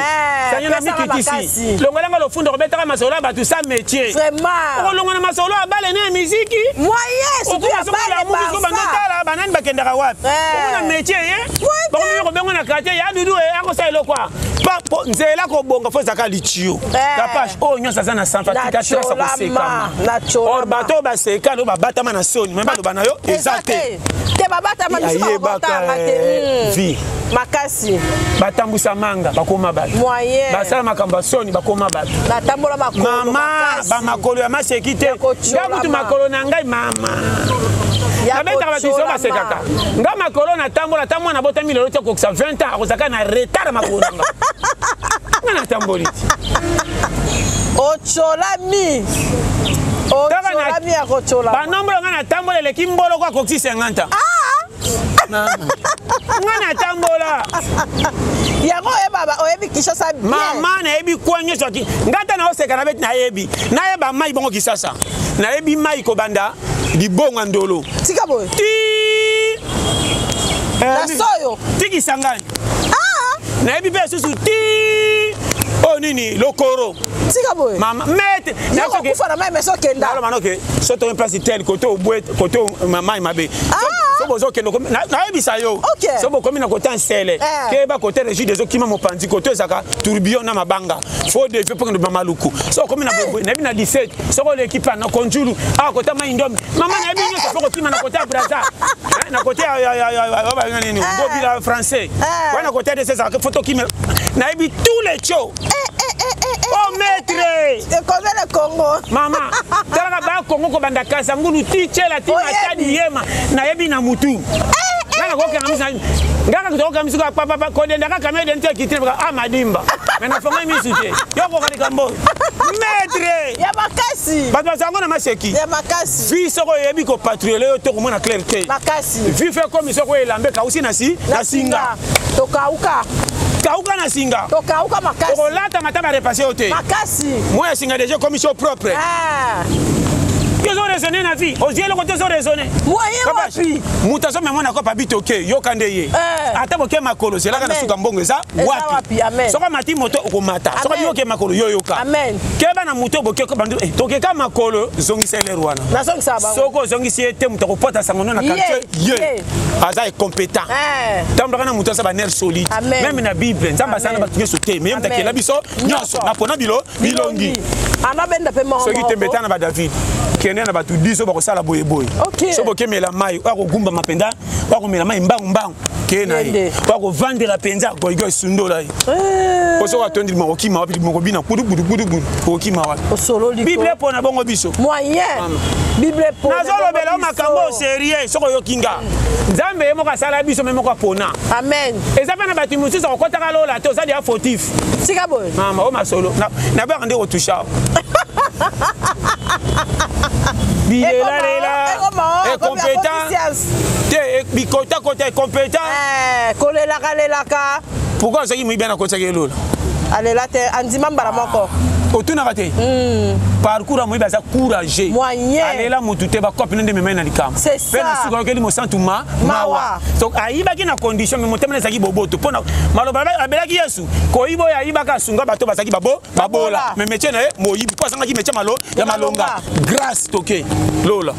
seigneur na mikitisi longolanga lo fundo robetaka masola ba tout ça métier vraiment ko longona masola abale na muziki moyen surtout ya bale ba bandotala banani bakendaka wapi ko na métier ba ko bengo na quartier ya dudu ako sa elokwa pa nzela ko bonga fo zaka lichio kapage o nyosa za na sanfatika stress ko sekama or bato ba seka lo ba batama na soni même ba lo bana yo ezate te ba batama misuba batama te vie makasi batambusa manga bakoma ba moyen basala makamba soni bakoma ba batambola makolo mama ba makolo ya masekite ngabutu makolo na ngai mama nabetaka babiso basekaka nga makolo na tambola ta mwana botami lelo te kokisa 20 ans akozaka na retard makolo nanga nga na tamboli ti ocholami ocholami ya kochola banombre nga na tambola eleki mbolo kwa kokisi 50 nga na tambola yango oyeba oyebi Kinshasa bien mama nayebi kwa nyonso ngata na oseka na beti nayebi nayeba mai bongo Kisasa nayebi mai kobanda libonga ndolo tika boy ti na soyo tiki sangani nayebi pe susu ti o nini lokoro tika boy mama mete na ko kufa na mai meso kenda alors manoke soto en place tel côté au boîte côté mai mabe so bozo kendo na yebisa yo so bo komi na côté nsele ke ba côté régie des okima mopanzi côté saka tourbillon na mabanga faut de pour que maluku so komi na bobo na bi na 17 so ko l'équipe na konjulu côté mai ndom mama na bi nyoso ko kima na côté braza na côté ya nini ngobila français wana côté de ça photo kima na bi tous les shows oh maître comment le Congo mama tala ba Congo ko banda kasa ngulu ti chela ti matadi yema na yebi na mutu ngana ko kana misa ngaka kutoka misuka papa ko denda ka kamera dente kitire ka amadimba mena fonga misute yoko kali kambo maître ya makasi bato sango na maseki ya makasi vi soko yebi ko patrouiller yo to ko mona clarté makasi vi fait comme soko elambe ka usi na singa to kauka kauka na singa to kauka makasi ko lata mataba repasser ote makasi moi singa déjà commission propre ils ont raisonné na vie aux yeux le côté ils ont raisonné moyen wapi mutaso mais moi na ko pa bitoke yo kandeye ata boke makolo c'est là kana suka mbongo eza wapi soko mati moto okomata soko yoke makolo yoyoka amen keba na moto boke ko bandu toke ka makolo zongisa le rwana na zongisa ba soko zongisi ete muto ko pota sangono na quartier ye aza compétent tambo kana muto sa ba nerf solide même na bible nzamba sana ba tuye sote mais mtakela biso nyoso na pona bilongi ana benda pe mo soki tembetana ba David kene na batu 10 so ba ko sala boye boye so boke mela mai wa ko gumba mapenda wa ko mela mai mbangu kena pa ko vendre penza ko igo sundola ko so atondi mo ki ma mo bina kudu ko ki ma wa solo liko bible pona bongo biso moyen bible pona nazolo bela makambo sérieux soko yo kinga nzambe mo ka sala biso memo ko pona amen eza pa na batu mususu ko kotaka lola to ça dia fautif sika boy mama o masolo na ba rende otusha est compétent. Bikota côté compétent. Pourquoi ça qui me bien à côté de l'eau? Allez là, Andima Baramoko. Autour n'a raté. Parcours à moi, ça courageux. Allez là, mon tout est bas copine de mes mains dans le camp. C'est ça. Parce que me sens tout mawa. Donc aïba qui na condition mais mon thème c'est qui bobo tout. Pona malo baba abela qui yesu. Koibo ya aïba ka sunga bato basaki babo babola. Mais métier na moyi pourquoi ça qui métier malo ya malonga. Grâce toké. Lola.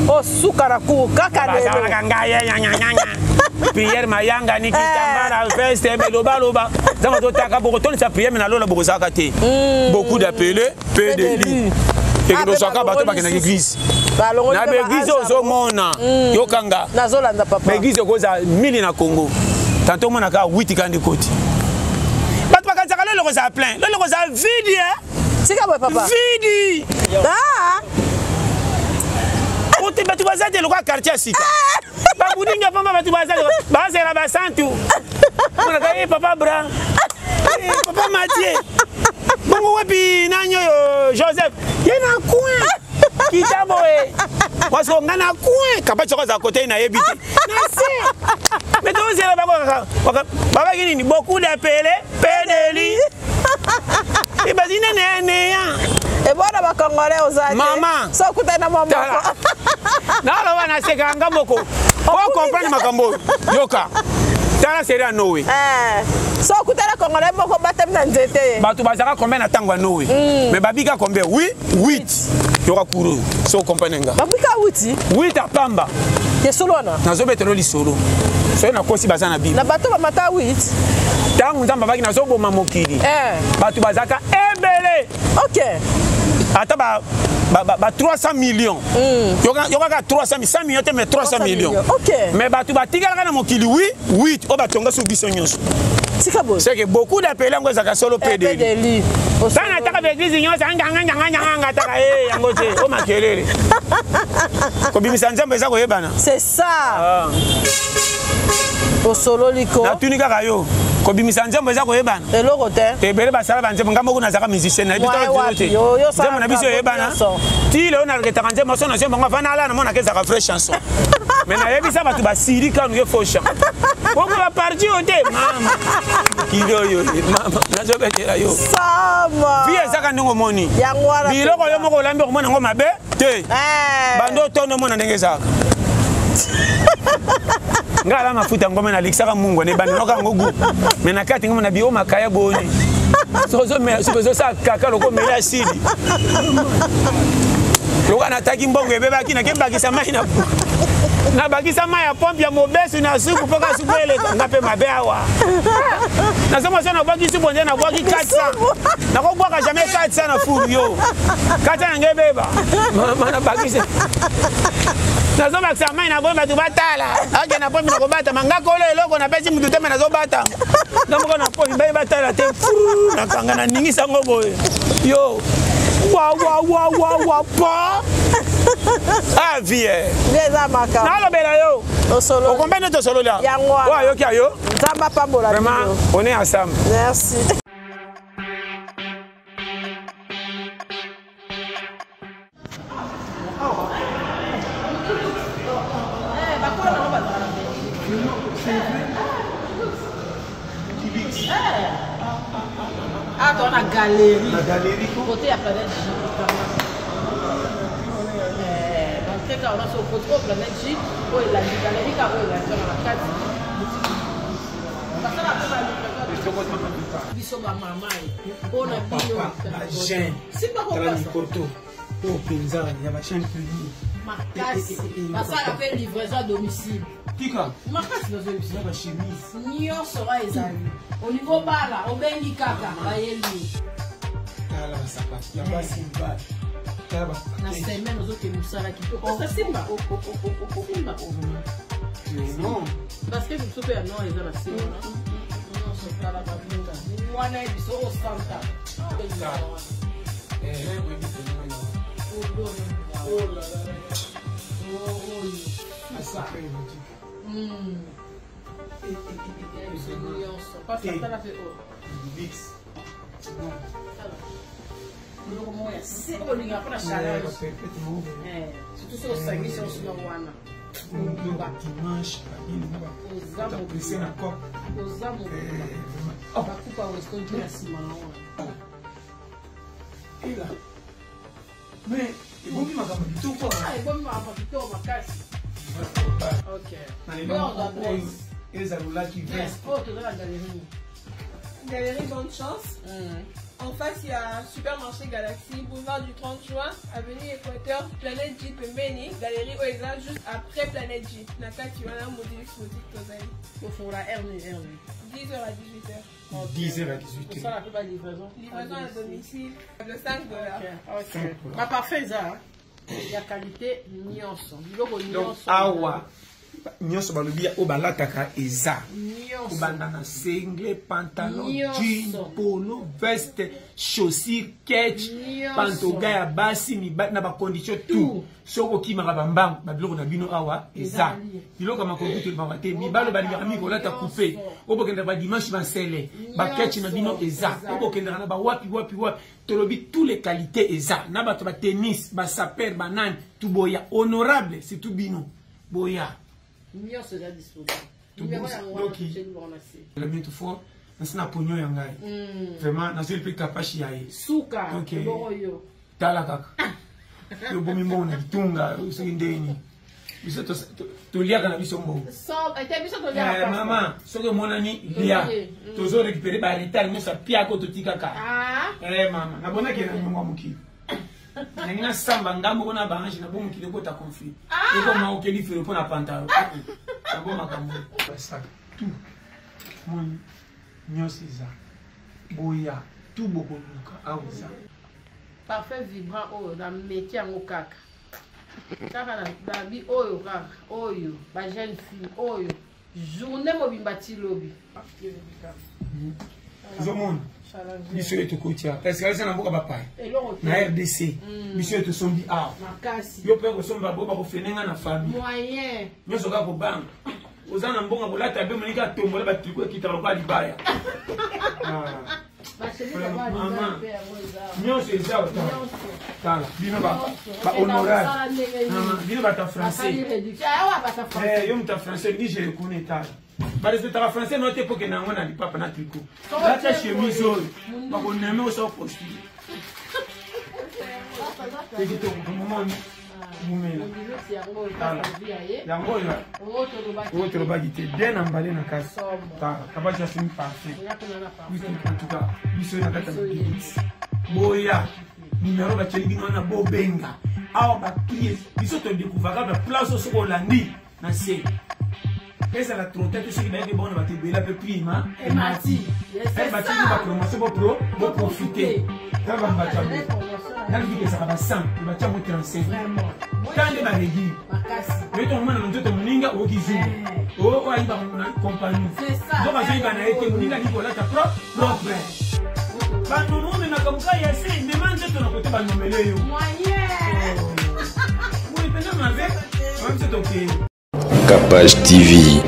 Oh sukaraku kaka Pierre Mayanga ni kitambara feste loba zama to taka boko to sa prière mais na lola boko zakate beaucoup d'appelés peu d'élus et que nous saka bato ba na église na église ozo mona yokanga na zolanda papa église ko za 1000 na Congo tantôt mona ka 8 kandi koti bato ba kanzaka lelo ko za plein lelo ko za vide sika boy papa vide ah Ote batu bazate lokwa quartier sika. Ba budinga famba batu bazate bazela basantu. Ona ka papa Bra. Papa Mathieu. Bongo wapi nanyo Joseph. Yena coin. Kitabo parce qu'on a coin capable de à côté na yebiti. Na mais donc c'est là baba gini beaucoup d'appelés pédeli. Et bazine né. Et voilà ba congolais aux maman. So kutana mama. Na la wana sekanga moko. Ko comprendre makambo. Yoka. Tala seria nowe. So kutana congolais moko batem na nzete. Batu bazaka combien na tangwa nowe. Mais babika combien? Oui, 8. Yoka kuru. So comprendre nga. Babika 8. 8 a pamba. Ke solo na. Na zo betelo li solo. So na kosi bazana bibi. Na bato ba mata 8. Tangu nzamba baki na zo boma mokili. Batu bazaka ebele. OK. Ata ba 300 millions. Yoka 300 millions, mais 300 millions. OK. Mais batu batika na mokili 8 o batonga su biso nyonso. C'est que beaucoup d'appelés ngo zaka solo PDL. Sana taka l'église nyonso nganga taka yango te o makelele. Ko bimisa nzambe za ko yebana. C'est ça. Au solo liko. Na tunika kayo. Ko bimisa nzambe za ko yebana. Eloko te. Ebele basala banzembe ngamba kuna zaka musicien na bito te. Nzambe na biso yebana. Ti le on a retanga nzambe so na nzambe ngafana ala na mona ke zaka fraîche chanson. Mais na yebisa batu ba siri ka nuye faux chant. Boko ba parti o te mama. Kido yo mama na zo betela yo. Sama. Vie zaka ndongo moni. Yangwala. Biloko yo moko lambe ko mona ngo mabe te. Bando tono mona ndenge zaka. Ngala mafuta ngoma na lixaka mungu ne banoka ngogu mena kati ngoma na bio makaya boni so sa kaka loko mela asidi loka na taki mbongo ebeba kina kembakisa mai na bakisa mai ya pompe ya mobesu na suku poka suku ele ngape mabeawa na somo sana baki suku bonje na baki 400 na ko bwaka jamais 400 na furu yo 400 ngebeba mana bakisa nazo bakisa mai na bomba tubatala aje na pombe na kobata mangako le eloko na pesi mutu teme nazo bata ndamoko na pombe bai batala te na kanga na ningisa ngoboye yo wa pa ah vie Viens maka na lo bela yo solo o comprendre to solo là wa yo kia yo nzamba pambola vraiment on est ensemble merci. Ah, dans la galerie. La galerie. Côté à Planète J. Donc, quand on a ce côté au Planète J, la galerie, quand on est dans la carte. Biso ba mama on a bino la gêne c'est pas comme ça porto au paysan il y a ma chaîne qui makasi basala pe livraison à domicile tika makasi dans domicile ba chemise nio sera ezali au niveau bala obengi kaka bayeli ala sapati ya basi mbala Na semaine aux autres musala qui peut ça simba. Simba. Non. Parce que vous soupez non ils ont la simba. Non so kala ba bunda. Wana biso o santa. Oh là là. Oh ça. Pas ça la fait oh. Bix. Como é? Se olhar para a chave. Surtout sur le sangue, sur le wana. Dimanche, mais il faut que tout quoi. Ah, il faut que ma casse. OK. Les alloulas qui restent. Oh, tu la galerie. Galerie Bonne Chance. En face, il y a Supermarché Galaxy, boulevard du 30 juin, avenue Équateur, Planète J Pembeni, galerie Oeza, juste après Planète J. Nakati, on a un modèle boutique Tozali. Il faut la R10 10h à 18h. 10h à 18h. Pour ça, la pas de livraison. Livraison à domicile, le $5. OK. Ma parfait, ça. Il y a qualité, nyonso. Donc, awa. Nyonso balobia o balataka eza. Obandana single, pantalon, jean, polo, veste, chaussures, ketch, pantoga ya basi, mibat na ba condition tout. Soko ki maka bambang, ba biloko na bino awa eza. Biloko ma computer ba bate, mibalo ba libera mi ko lata couper. Obokenda ba dimanche ba sele, ba ketch na bino eza. Obokenda na ba wapi. Tolobi tous les qualités eza. Na ba tennis, ba saper, banane, tout boya honorable, c'est tout bino. Boya. Mieux c'est déjà disponible. La bientôt fort, na ponyo yangai. Vraiment, na zeli pika pashi yae. Suka. OK. Boyo. Tala kaka. Yo bomi mona tunga usindeni. Biso to lia kana biso mbo. So, ete biso to lia. Maman, soke mona ni lia. Tozo récupérer ba retard no sa pia ko to tikaka. Maman, na bona ke na nyongwa muki. Nina samba ngambo kona banji na bomu kileko ta conflit. Eko ma okeli fero pona pantalo. Sabo makambo. Ça tout. Mon nyosiza. Boya, tout boko luka awuza. Parfait vibrant oyo na métier ngo kaka. Kaka na bi oyo kaka, oyo, ba jeune fille oyo. Journée mobimba ti lobi. Zomon. Monsieur est au côté. Parce que ça n'a pas de na RDC. Monsieur est au sombi A. Yo peut que somba boba ko fenenga na famille. Moyen. Nous soka ko bang. Ozana mbonga bolata be monika tombola ba triko kitalo ba libaya. Ba chérie ba ba père moza. Nyo c'est ça autant. Tala, bino ba honorable. Bino ba ta français. Yo mta français ni je le connais tala. Bah les états français notent pour que n'ango na papa na tricot. Là ta chemise ba ko neme o so posti. Et que ton moment mumela. Yango ya. Autre ba gite bien emballé na casse. Ta ba ja c'est parfait. Oui en tout cas, biso na kata bibis. Boya. Numéro ba chéli bino na bo benga. Awa ba prier. Biso to découvrir ba place au Hollandie na c'est. Et ça la trottette ce qui va être bon va te bela peu prima et mati. Elle va te dire promotion pour profiter. Ça va battre. Là il dit que ça va 100, il va te mettre 35. Vraiment. Quand il va réduire. Mais ton moment on te moninga au kizu. Oh il va mon compagnie. C'est ça. Donc il va na été moninga Nicolas ta propre. Ba nous on na kamuka ya si mais manje to na côté ba nomele yo. Moyen. Oui, peut-être on avait. Même c'est OK. Capage TV.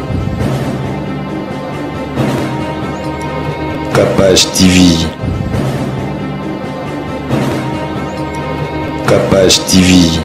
Capage TV. Capage TV.